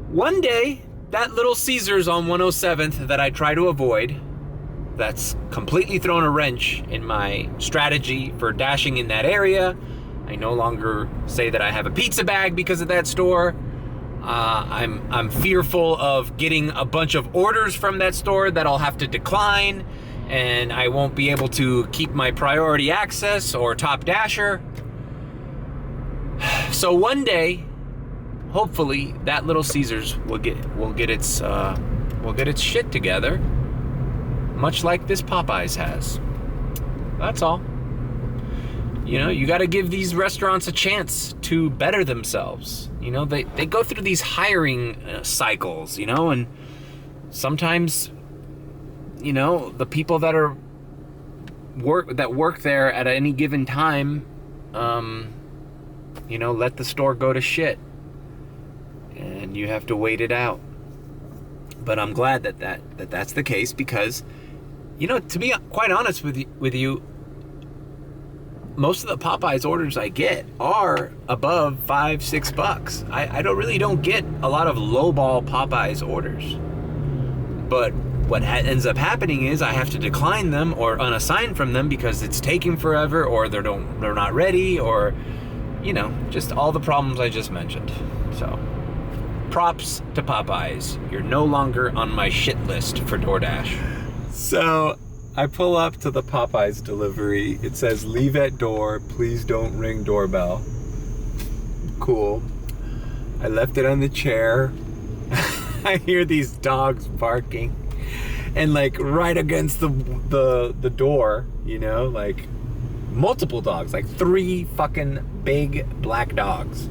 one day, that Little Caesars on 107th that I try to avoid, that's completely thrown a wrench in my strategy for dashing in that area. I no longer say that I have a pizza bag because of that store. I'm fearful of getting a bunch of orders from that store that I'll have to decline, and I won't be able to keep my priority access or top dasher. So one day, hopefully, that Little Caesars will get its shit together, much like this Popeyes has. That's all. You know, you got to give these restaurants a chance to better themselves. You know, they go through these hiring cycles, you know, and sometimes, you know, the people that work there at any given time, you know, let the store go to shit, and you have to wait it out. But I'm glad that's the case because, you know, to be quite honest with you, most of the Popeyes orders I get are above $5-6. I don't get a lot of lowball Popeyes orders. But what ends up happening is I have to decline them or unassign from them because it's taking forever, or they're not ready, or, you know, just all the problems I just mentioned. So, props to Popeyes. You're no longer on my shit list for DoorDash. So, I pull up to the Popeyes delivery. It says, leave at door, please don't ring doorbell. Cool. I left it on the chair. I hear these dogs barking. And like right against the door, you know, like multiple dogs, like 3 fucking big black dogs.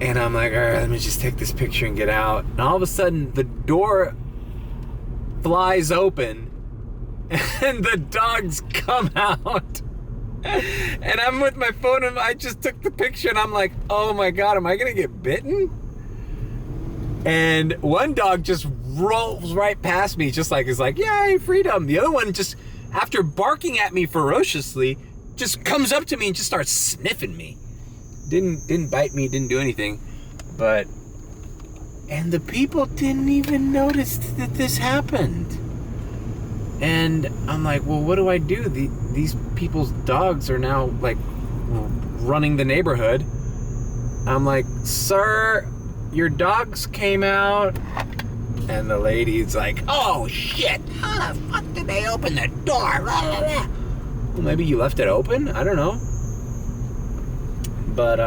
And I'm like, all right, let me just take this picture and get out. And all of a sudden, the door flies open and the dogs come out. And I'm with my phone and I just took the picture and I'm like, oh my God, am I gonna get bitten? And one dog just rolls right past me, just like, is like, yay, freedom. The other one just, after barking at me ferociously, just comes up to me and just starts sniffing me. Didn't bite me, didn't do anything, but, and the people didn't even notice that this happened. And I'm like, well, what do I do? These people's dogs are now like running the neighborhood. I'm like, sir, your dogs came out. And the lady's like, oh shit, how the fuck did they open the door? Well, maybe you left it open? I don't know. But,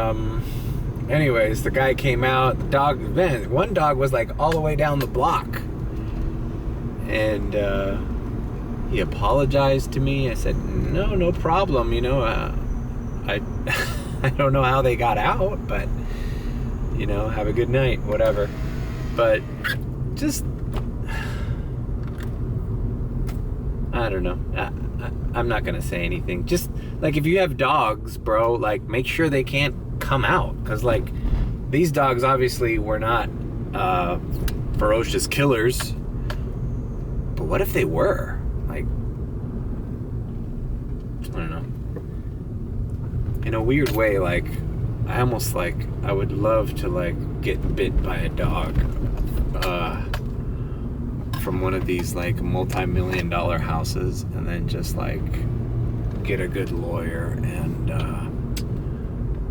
anyways, the guy came out, one dog was like all the way down the block. And, he apologized to me. I said, no problem, you know, I don't know how they got out, but, you know, have a good night, whatever. But just, I don't know. I'm not gonna say anything. Just like, if you have dogs, bro, like make sure they can't come out, because like these dogs obviously were not ferocious killers, but what if they were? Like, I don't know. In a weird way, like I almost like, I would love to like get bit by a dog from one of these like multi-million-dollar houses, and then just like get a good lawyer and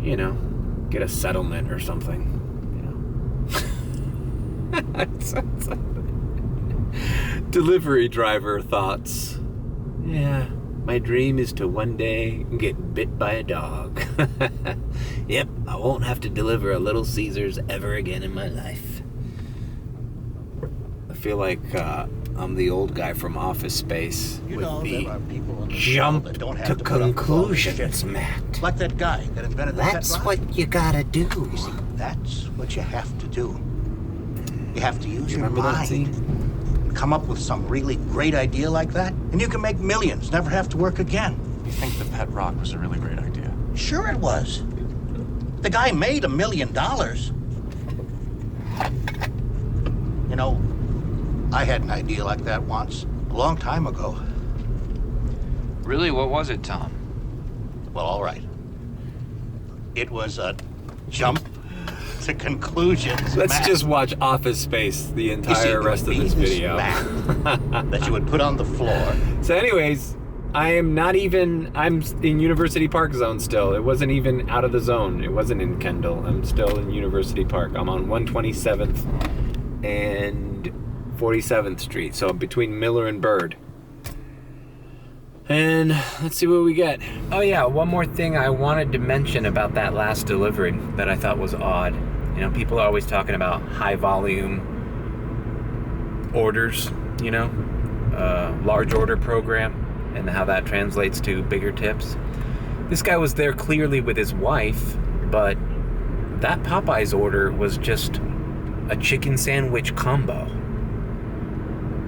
you know, get a settlement or something, you know. Delivery driver thoughts. Yeah, my dream is to one day get bit by a dog. Yep, I won't have to deliver a Little Caesars ever again in my life. I feel like I'm the old guy from Office Space with the jump to conclusions, Matt. Like that guy that invented the pet That's rock. what you gotta do. You see, that's what you have to do. You have to use your Remember that mind. scene? Come up with some really great idea like that, and you can make millions, never have to work again. You think the pet rock was a really great idea? Sure it was. The guy made $1 million. You know, I had an idea like that once, a long time ago. Really? What was it, Tom? Well, all right. It was a jump to conclusions. Let's Matt. just watch Office Space the You see, entire rest of this video. mat that you would put on the floor. So anyways, I'm in University Park zone still. It wasn't even out of the zone. It wasn't in Kendall. I'm still in University Park. I'm on 127th and 47th Street. So between Miller and Bird. And let's see what we get. Oh yeah, one more thing I wanted to mention about that last delivery that I thought was odd. You know, people are always talking about high volume orders, you know, large order program, and how that translates to bigger tips. This guy was there clearly with his wife, but that Popeyes order was just a chicken sandwich combo.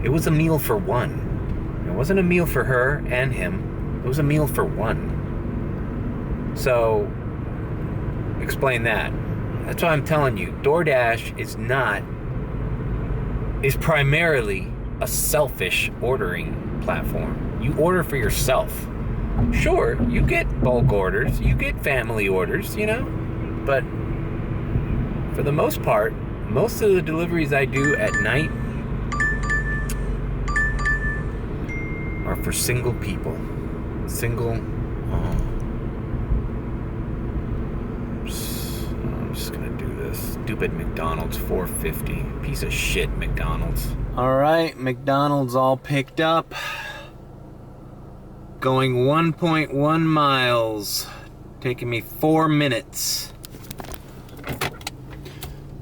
It was a meal for one. It wasn't a meal for her and him. It was a meal for one. So, explain that. That's why I'm telling you, DoorDash is primarily a selfish ordering platform. You order for yourself. Sure, you get bulk orders, you get family orders, you know, but for the most part, most of the deliveries I do at night are for single people. I'm just gonna do this. Stupid McDonald's, $4.50. Piece of shit, McDonald's. All right, McDonald's all picked up. Going 1.1 miles. Taking me 4 minutes.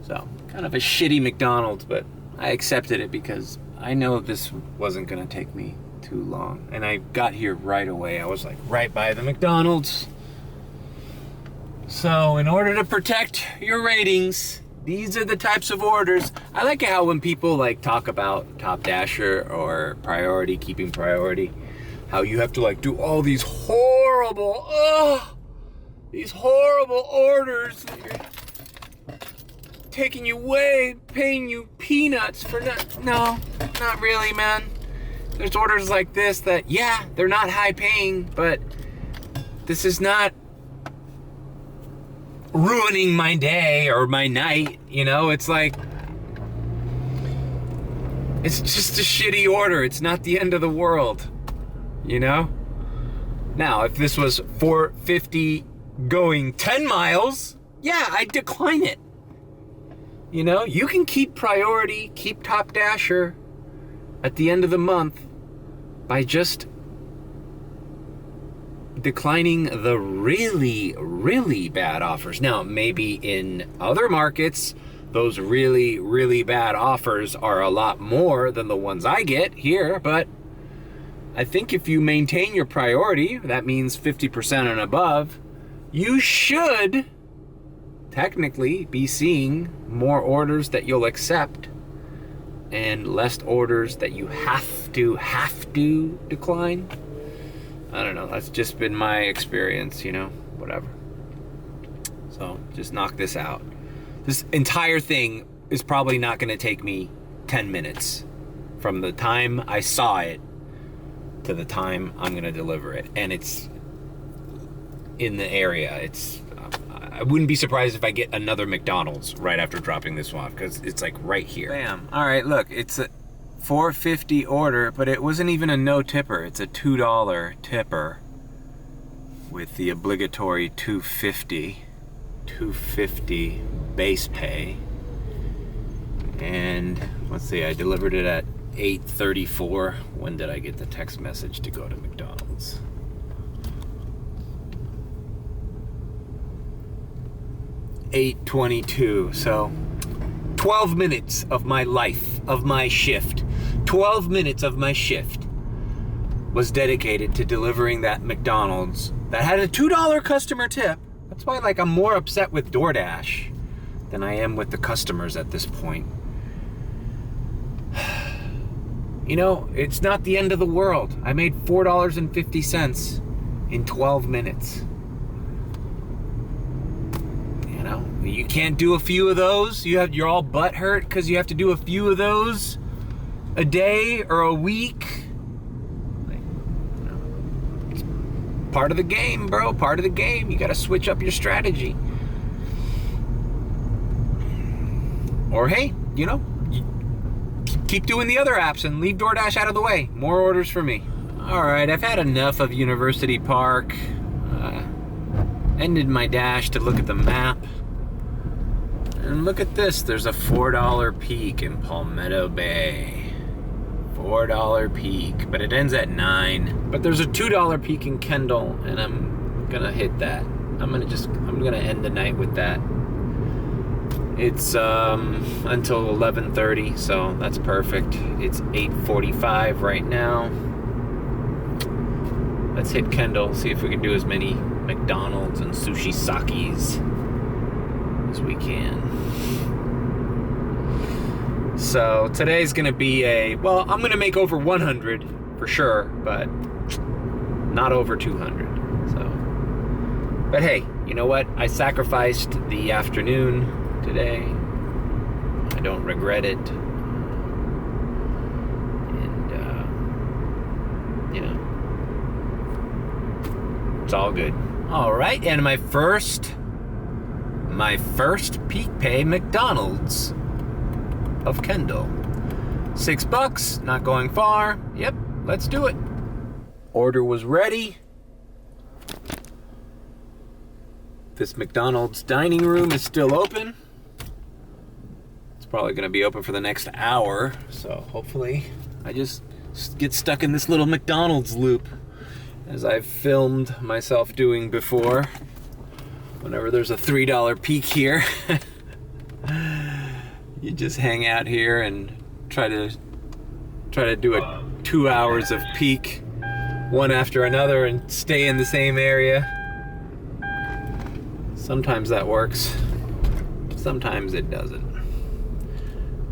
So, kind of a shitty McDonald's, but I accepted it because I know this wasn't gonna take me too long. And I got here right away. I was like right by the McDonald's. So in order to protect your ratings, these are the types of orders. I like how when people like talk about Top Dasher or priority, keeping priority, how you have to like do all these horrible orders that you're taking you away, paying you peanuts for no, not really, man. There's orders like this that, yeah, they're not high paying, but this is not ruining my day or my night, you know? It's like, it's just a shitty order. It's not the end of the world, you know? Now, if this was $4.50 going 10 miles, yeah, I'd decline it. You know, you can keep priority, keep Top Dasher at the end of the month by just declining the really, really bad offers. Now, maybe in other markets, those really, really bad offers are a lot more than the ones I get here, but I think if you maintain your priority, that means 50% and above, you should technically be seeing more orders that you'll accept and less orders that you have to decline. I don't know, that's just been my experience, you know, whatever. So just knock this out. This entire thing is probably not gonna take me 10 minutes from the time I saw it to the time I'm gonna deliver it. And it's in the area. I wouldn't be surprised if I get another McDonald's right after dropping this one off, because it's like right here. Bam. All right, look, it's a $4.50 order, but it wasn't even a no tipper. It's a $2 tipper with the obligatory $2.50 base pay. And let's see, I delivered it at 8:34. When did I get the text message to go to McDonald's? 8:22. So 12 minutes of my life, of my shift, 12 minutes of my shift was dedicated to delivering that McDonald's that had a $2 customer tip. That's why, like, I'm more upset with DoorDash than I am with the customers at this point. You know, it's not the end of the world. I made $4.50 in 12 minutes. You know, you can't do a few of those. You're all butthurt because you have to do a few of those a day or a week. Like, you know, it's part of the game, bro. Part of the game. You got to switch up your strategy. Or hey, you know, keep doing the other apps and leave DoorDash out of the way. More orders for me. All right, I've had enough of University Park. Ended my dash to look at the map. And look at this, there's a $4 peak in Palmetto Bay. $4 peak, but it ends at 9. But there's a $2 peak in Kendall, and I'm gonna hit that. I'm gonna end the night with that. It's until 11:30, so that's perfect. It's 8:45 right now. Let's hit Kendall, see if we can do as many McDonald's and Sushi Sakis as we can. So today's gonna be well, I'm gonna make over 100 for sure, but not over 200. So, but hey, you know what? I sacrificed the afternoon today. I don't regret it. And you know, it's all good. All right, and my first peak pay McDonald's of Kendall. $6, not going far. Yep, let's do it. Order was ready. This McDonald's dining room is still open. It's probably gonna be open for the next hour, so hopefully I just get stuck in this little McDonald's loop, as I've filmed myself doing before. Whenever there's a $3 peak here, you just hang out here and try to do 2 hours of peak, one after another, and stay in the same area. Sometimes that works, sometimes it doesn't.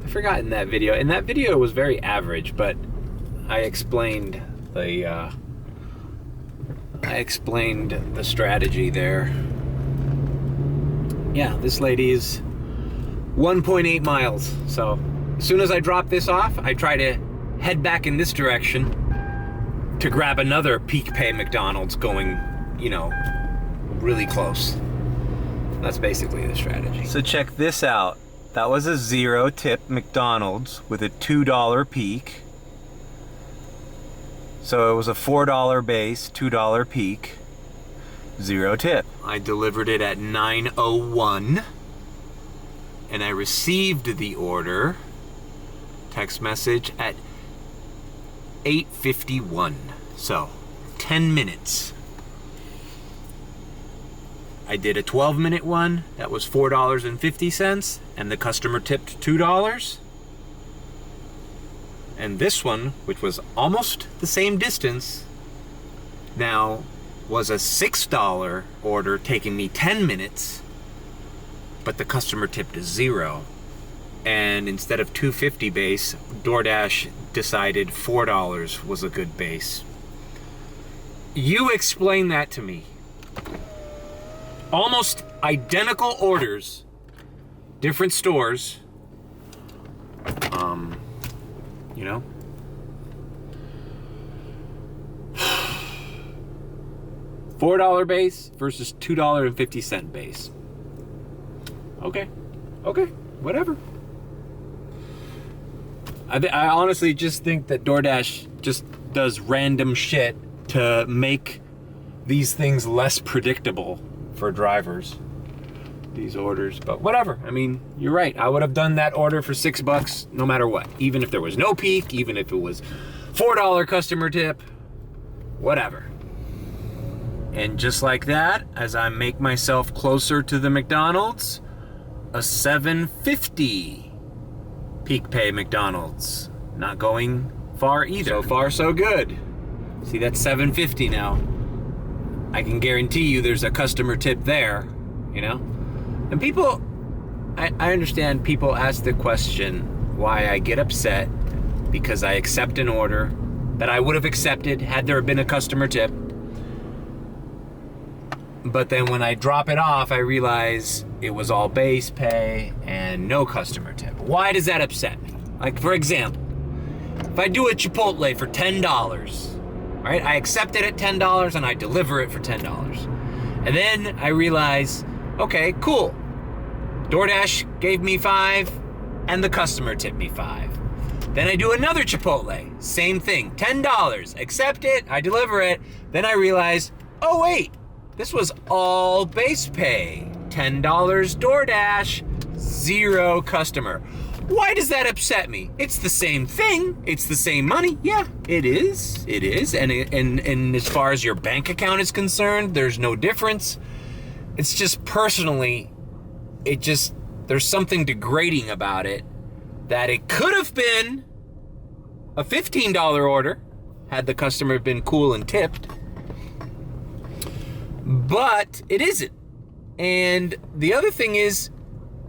I forgot in that video, and that video was very average, but I explained the strategy there. Yeah, this lady is 1.8 miles. So as soon as I drop this off, I try to head back in this direction to grab another peak pay McDonald's going, you know, really close. That's basically the strategy. So check this out. That was a 0 tip McDonald's with a $2 peak. So it was a $4 base, $2 peak, 0 tip. I delivered it at 9:01, and I received the order, text message, at 8:51. So 10 minutes. I did a 12-minute one, that was $4.50, and the customer tipped $2. And this one, which was almost the same distance, now was a $6 order taking me 10 minutes, but the customer tipped a 0. And instead of $2.50 base, DoorDash decided $4 was a good base. You explain that to me. Almost identical orders, different stores, you know? $4 base versus $2.50 base. Okay, whatever. I honestly just think that DoorDash just does random shit to make these things less predictable for drivers, these orders, but whatever. I mean, you're right. I would have done that order for $6 no matter what, even if there was no peak, even if it was $4 customer tip, whatever. And just like that, as I make myself closer to the McDonald's, a $7.50 peak pay McDonald's. Not going far either. So far, so good. See, that's $7.50 now. I can guarantee you there's a customer tip there, you know? And people, I understand people ask the question why I get upset because I accept an order that I would have accepted had there been a customer tip. But then when I drop it off, I realize it was all base pay and no customer tip. Why does that upset me? Like, for example, if I do a Chipotle for $10, right? I accept it at $10 and I deliver it for $10. And then I realize, okay, cool. DoorDash gave me $5 and the customer tipped me $5. Then I do another Chipotle, same thing, $10, accept it, I deliver it. Then I realize, oh wait, this was all base pay. $10 DoorDash, 0 customer. Why does that upset me? It's the same thing. It's the same money. Yeah, it is. It is. And as far as your bank account is concerned, there's no difference. It's just personally, there's something degrading about it that it could have been a $15 order had the customer been cool and tipped. But it isn't. And the other thing is,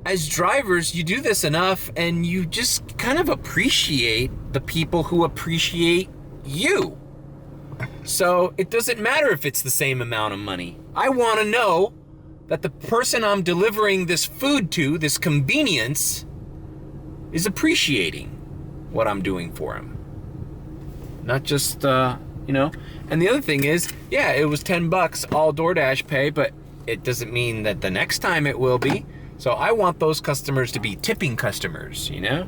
as drivers, you do this enough and you just kind of appreciate the people who appreciate you. So it doesn't matter if it's the same amount of money. I want to know that the person I'm delivering this food to, this convenience, is appreciating what I'm doing for him. Not just, you know. And the other thing is, yeah, it was $10 all DoorDash pay, but it doesn't mean that the next time it will be. So I want those customers to be tipping customers, you know?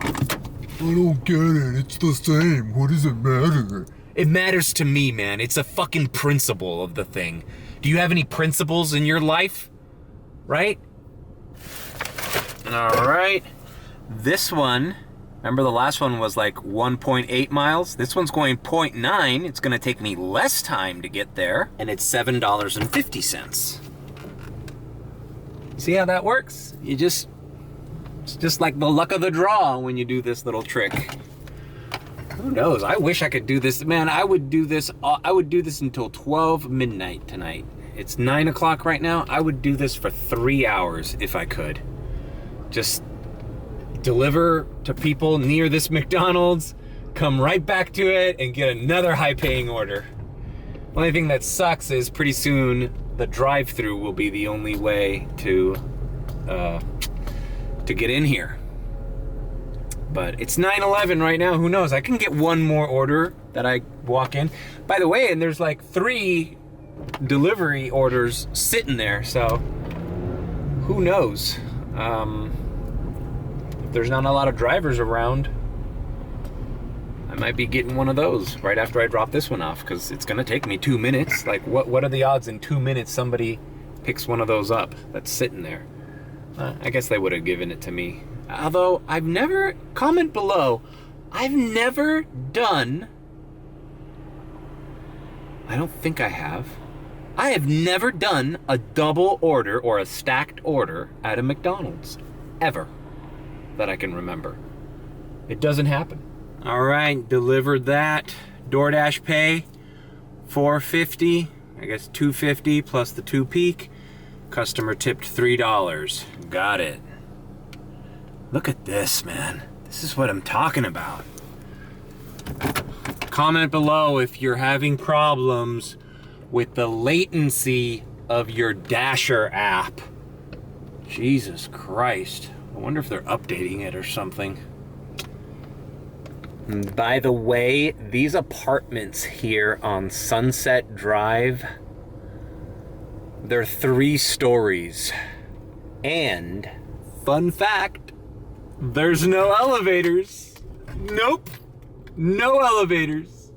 I don't get it. It's the same. What does it matter? It matters to me, man. It's a fucking principle of the thing. Do you have any principles in your life? Right? All right. This one, remember the last one was like 1.8 miles? This one's going 0.9. It's gonna take me less time to get there, and it's $7.50. See how that works? It's just like the luck of the draw when you do this little trick. Who knows? I wish I could do this. Man, I would do this until 12 midnight tonight. It's 9 o'clock right now. I would do this for 3 hours if I could. Just deliver to people near this McDonald's, come right back to it, and get another high-paying order. Only thing that sucks is pretty soon the drive-thru will be the only way to get in here. But it's 9/11 right now. Who knows? I can get one more order that I walk in. By the way, and there's like 3 delivery orders sitting there, so who knows? If there's not a lot of drivers around, I might be getting one of those right after I drop this one off, because it's gonna take me 2 minutes. Like, what are the odds in 2 minutes somebody picks one of those up that's sitting there? I guess they would have given it to me. Although, comment below, I've never done, I don't think I have never done a double order or a stacked order at a McDonald's, ever, that I can remember. It doesn't happen. All right, delivered that. DoorDash pay, $4.50, I guess $2.50 plus the 2 peak. Customer tipped $3. Got it. Look at this, man. This is what I'm talking about. Comment below if you're having problems with the latency of your Dasher app. Jesus Christ. I wonder if they're updating it or something. And by the way, these apartments here on Sunset Drive, they're 3 stories. And, fun fact, there's no elevators. Nope. No elevators.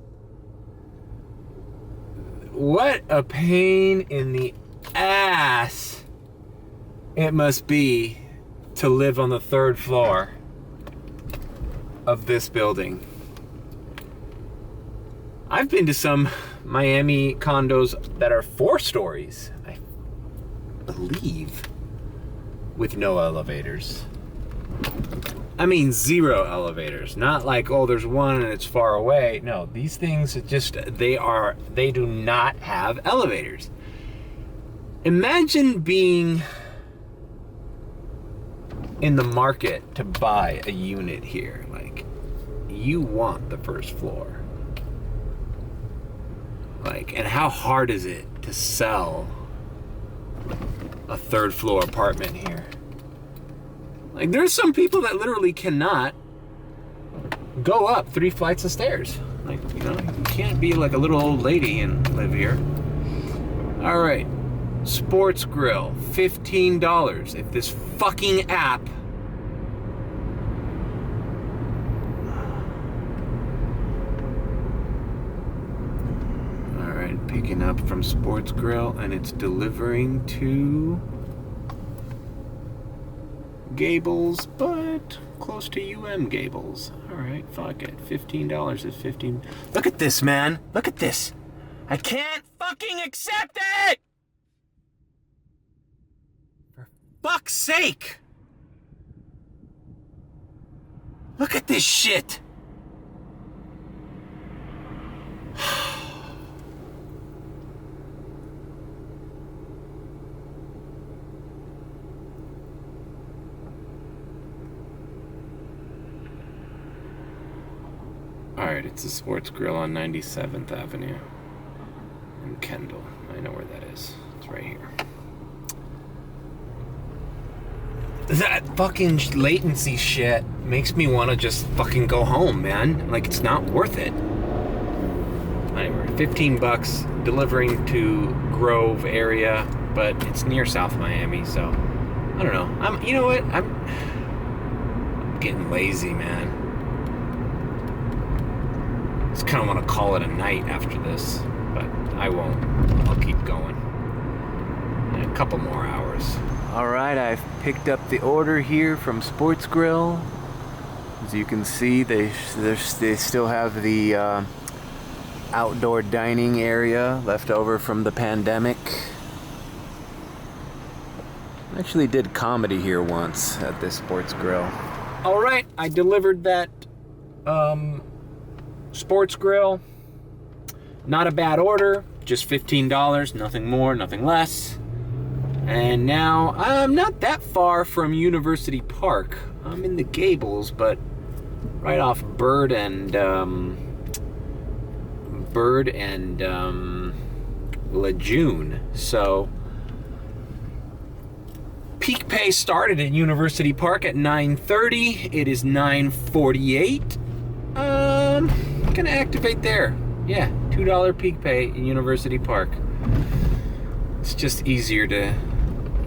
What a pain in the ass it must be to live on the 3rd floor of this building. I've been to some Miami condos that are 4 stories, I believe, with no elevators. I mean 0 elevators, not like, oh, there's one and it's far away. No, these things they do not have elevators. Imagine being in the market to buy a unit here. Like, you want the 1st floor. Like, and how hard is it to sell a 3rd floor apartment here? Like, there's some people that literally cannot go up 3 flights of stairs. Like, you know, you can't be like a little old lady and live here. All right, Sports Grill, $15. If this fucking app picking up from Sports Grill, and it's delivering to Gables, but close to Gables. All right, fuck it. $15 is 15. Look at this, man. Look at this. I can't fucking accept it! For fuck's sake! Look at this shit! Alright, it's a Sports Grill on 97th Avenue in Kendall. I know where that is. It's right here. That fucking latency shit makes me want to just fucking go home, man. Like, it's not worth it. Anyway, $15 delivering to Grove area, but it's near South Miami, so I don't know. You know what? I'm getting lazy, man. just kind of want to call it a night after this, but I won't. I'll keep going. In a couple more hours. All right, I've picked up the order here from Sports Grill. As you can see, they still have the outdoor dining area left over from the pandemic. I actually did comedy here once at this Sports Grill. All right, I delivered that Sports Grill. Not a bad order, just $15, nothing more, nothing less. And now I'm not that far from University Park. I'm in the Gables, but right off Bird and Lejeune. So peak pay started at University Park at 9:30. It is 9:48. Gonna activate there. Yeah, $2 peak pay in University Park. It's just easier to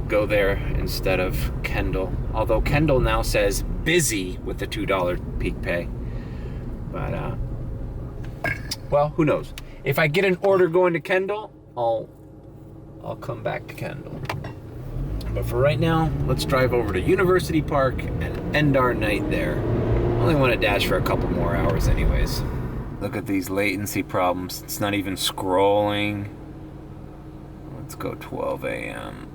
go there instead of Kendall. Although Kendall now says busy with the $2 peak pay. But well, who knows? If I get an order going to Kendall, I'll come back to Kendall. But for right now, let's drive over to University Park and end our night there. I only want to dash for a couple more hours anyways. Look at these latency problems. It's not even scrolling. Let's go 12 a.m.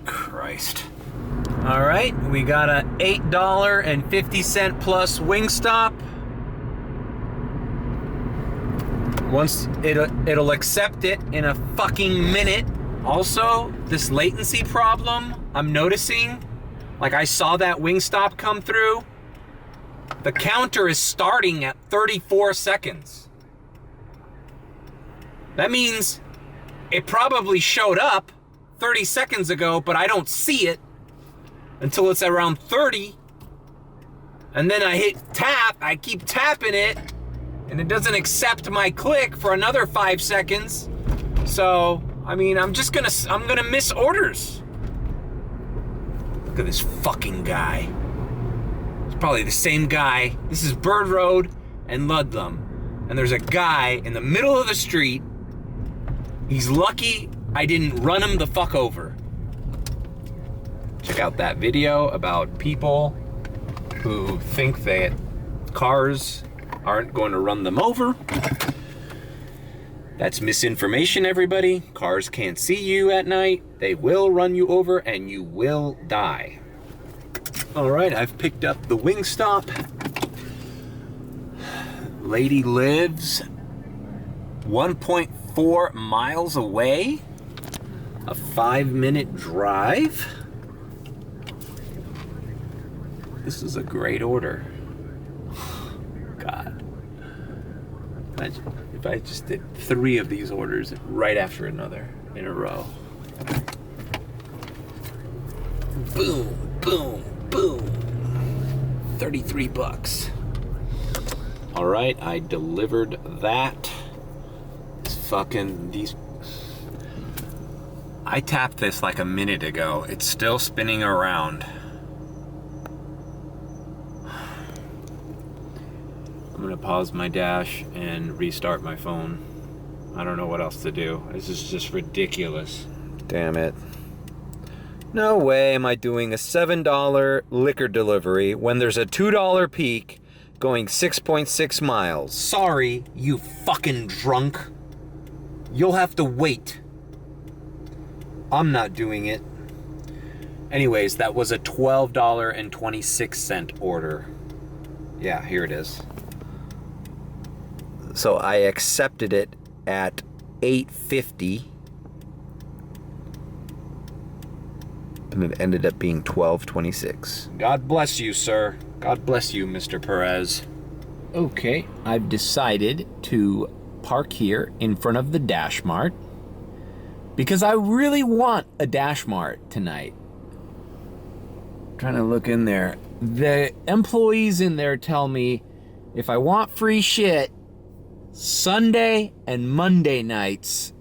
Christ. All right, we got a $8.50 plus Wingstop. Once it'll accept it in a fucking minute. Also, this latency problem I'm noticing, like I saw that Wingstop come through, the counter is starting at 34 seconds. That means it probably showed up 30 seconds ago, but I don't see it until it's around 30. And then I hit tap, I keep tapping it, and it doesn't accept my click for another 5 seconds. So, I mean, I'm gonna miss orders. Look at this fucking guy. It's probably the same guy. This is Bird Road and Ludlam. And there's a guy in the middle of the street. He's lucky I didn't run him the fuck over. Check out that video about people who think that cars aren't going to run them over. That's misinformation, everybody. Cars can't see you at night. They will run you over and you will die. All right, I've picked up the Wingstop. Lady lives 1.4 miles away. A 5-minute drive. This is a great order. God. Imagine if I just did 3 of these orders right after another in a row. Boom, boom, boom. 33 bucks. All right, I delivered that. I tapped this like a minute ago. It's still spinning around. I'm gonna pause my dash and restart my phone. I don't know what else to do. This is just ridiculous. Damn it. No way am I doing a $7 liquor delivery when there's a $2 peak going 6.6 miles. Sorry, you fucking drunk. You'll have to wait. I'm not doing it. Anyways, that was a $12.26 order. Yeah, here it is. So I accepted it at $8.50. And it ended up being $12.26. God bless you, sir. God bless you, Mr. Perez. Okay, I've decided to park here in front of the Dash Mart because I really want a Dash Mart tonight. I'm trying to look in there. The employees in there tell me if I want free shit, Sunday and Monday nights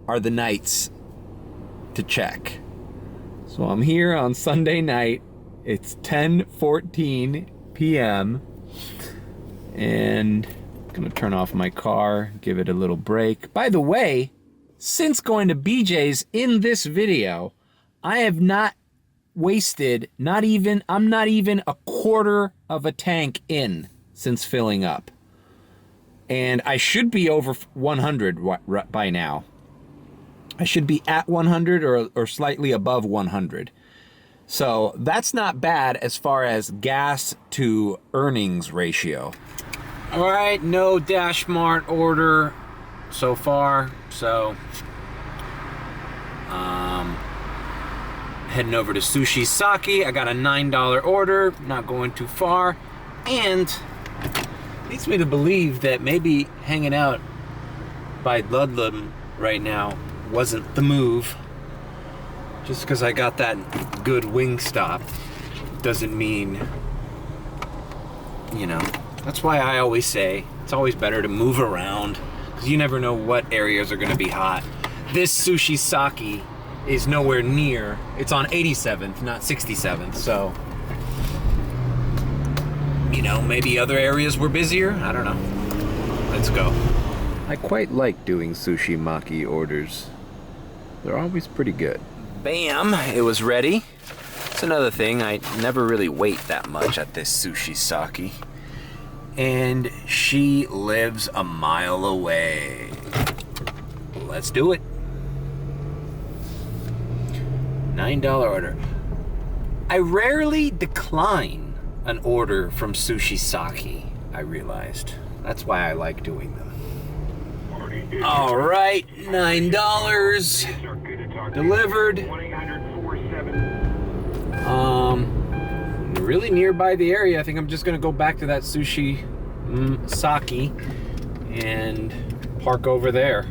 are the nights to check. So I'm here on Sunday night. It's 10:14 p.m. and I'm gonna turn off my car, give it a little break. By the way, since going to BJ's in this video, I have not wasted, I'm not even a quarter of a tank in since filling up. And I should be over 100 by now. I should be at 100 or slightly above 100. So that's not bad as far as gas to earnings ratio. All right, no Dash Mart order so far. So, heading over to Sushi Sake. I got a $9 order, not going too far. And leads me to believe that maybe hanging out by Ludlam right now wasn't the move. Just because I got that good Wingstop doesn't mean, you know, that's why I always say it's always better to move around because you never know what areas are going to be hot. This Sushi Sake is nowhere near, it's on 87th, not 67th, so, you know, maybe other areas were busier, I don't know. Let's go. I quite like doing sushi maki orders. They're always pretty good. Bam, it was ready. It's another thing, I never really wait that much at this Sushi Sake. And she lives a mile away. Let's do it. $9 order. I rarely decline an order from Sushi Sake, I realized. That's why I like doing them. All right, $9 delivered. Really nearby the area. I think I'm just gonna go back to that Sushi Sake and park over there.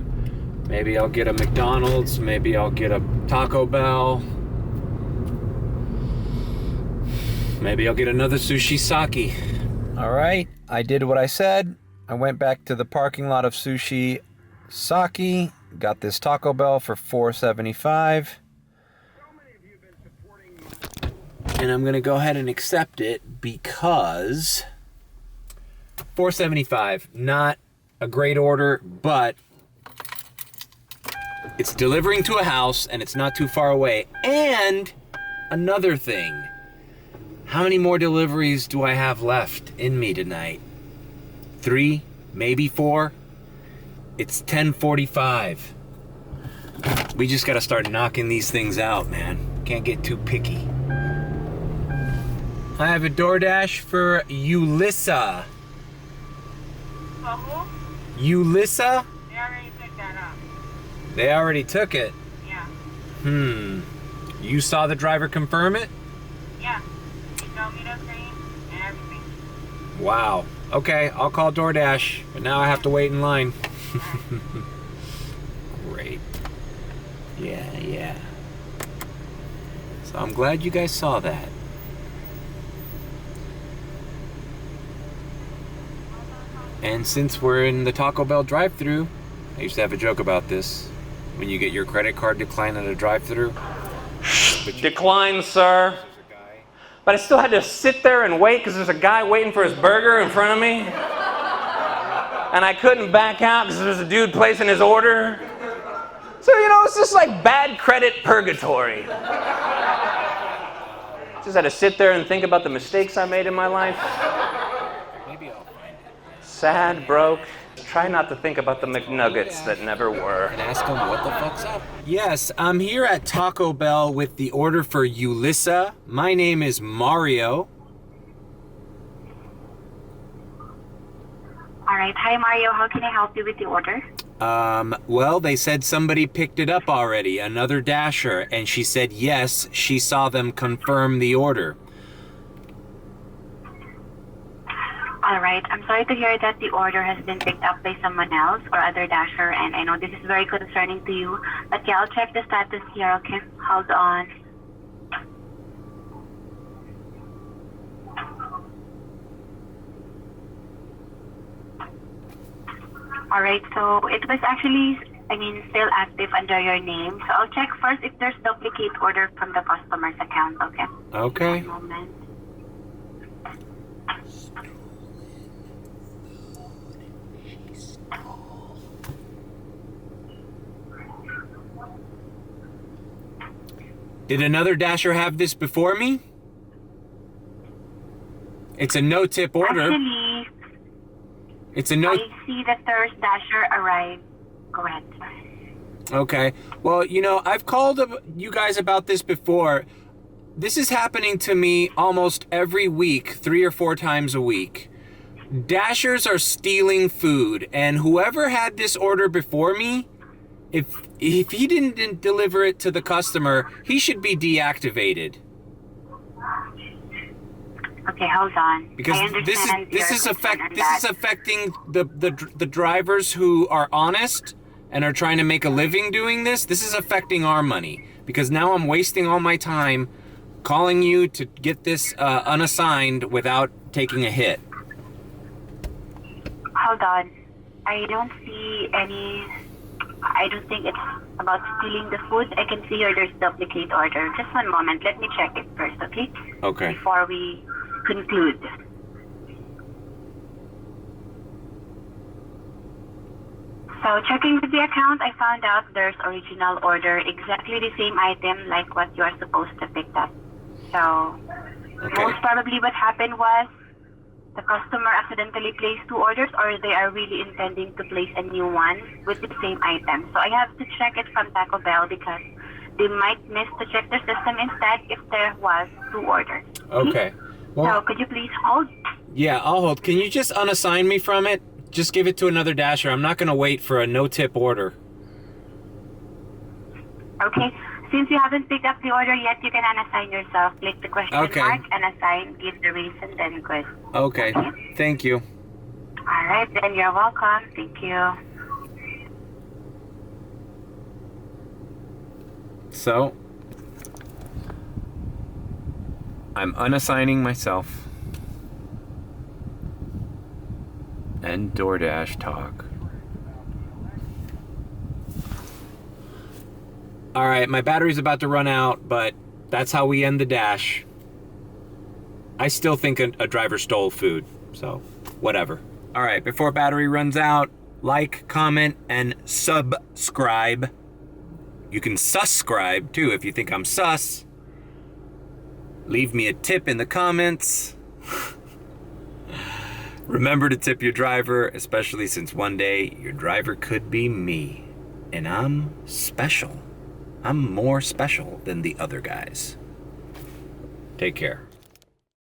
Maybe I'll get a McDonald's, maybe I'll get a Taco Bell. Maybe I'll get another Sushi Sake. All right, I did what I said. I went back to the parking lot of Sushi Sake, got this Taco Bell for $4.75. And I'm gonna go ahead and accept it because $4.75, not a great order, but it's delivering to a house and it's not too far away. And another thing, how many more deliveries do I have left in me tonight? 3, maybe 4. It's 10:45. We just gotta start knocking these things out, man. Can't get too picky. I have a DoorDash for Ulissa. Ulissa? They already took that up. They already took it? Yeah. You saw the driver confirm it? Yeah. He told me the screen and everything. Wow. Okay, I'll call DoorDash, but now I have to wait in line. Great. Yeah. So I'm glad you guys saw that. And since we're in the Taco Bell drive-thru, I used to have a joke about this. When you get your credit card declined at a drive-thru. Decline, sir. But I still had to sit there and wait because there's a guy waiting for his burger in front of me. And I couldn't back out because there's a dude placing his order. So, you know, it's just like bad credit purgatory. Just had to sit there and think about the mistakes I made in my life. Maybe I'll find it. Sad, broke. Try not to think about the McNuggets that never were. And ask him what the fuck's up. Yes, I'm here at Taco Bell with the order for Ulissa. My name is Mario. All right. Hi, Mario. How can I help you with the order? Well, they said somebody picked it up already, another Dasher, and she said yes, she saw them confirm the order. All right. I'm sorry to hear that the order has been picked up by someone else or other Dasher, and I know this is very concerning to you. But yeah, I'll check the status here, okay? Hold on. All right. So it was actually still active under your name. So I'll check first if there's duplicate order from the customer's account, okay? Okay. One moment. Did another Dasher have this before me? It's a no-tip order. Actually, It's a no... I see the third Dasher arrive. Go ahead. Okay. Well, you know, I've called you guys about this before. This is happening to me almost every week, 3 or 4 times a week. Dashers are stealing food, and whoever had this order before me, if he didn't deliver it to the customer, he should be deactivated. Okay, hold on. Because I understand this is your concern on that. affecting the drivers who are honest and are trying to make a living doing this. This is affecting our money because now I'm wasting all my time calling you to get this unassigned without taking a hit. Hold on. I don't see any... I don't think it's about stealing the food. I can see here there's duplicate order. Just one moment. Let me check it first, okay? Okay. Before we conclude. So checking with the account, I found out there's original order, exactly the same item like what you are supposed to pick up. So most probably what happened was the customer accidentally placed 2 orders, or they are really intending to place a new one with the same item. So I have to check it from Taco Bell because they might miss to check their system instead if there was 2 orders. Okay. Well, So could you please hold? yeah, I'll hold. Can you just unassign me from it? Just give it to another Dasher. I'm not going to wait for a no-tip order. Okay. Since you haven't picked up the order yet, you can unassign yourself. Click the question mark and assign, give the reason, then good. Okay. Thank you. All right, then you're welcome. Thank you. So, I'm unassigning myself. And DoorDash talk. All right, my battery's about to run out, but that's how we end the dash. I still think a driver stole food, so whatever. All right, before battery runs out, like, comment, and subscribe. You can subscribe too if you think I'm sus. Leave me a tip in the comments. Remember to tip your driver, especially since one day your driver could be me. And I'm special. I'm more special than the other guys. Take care.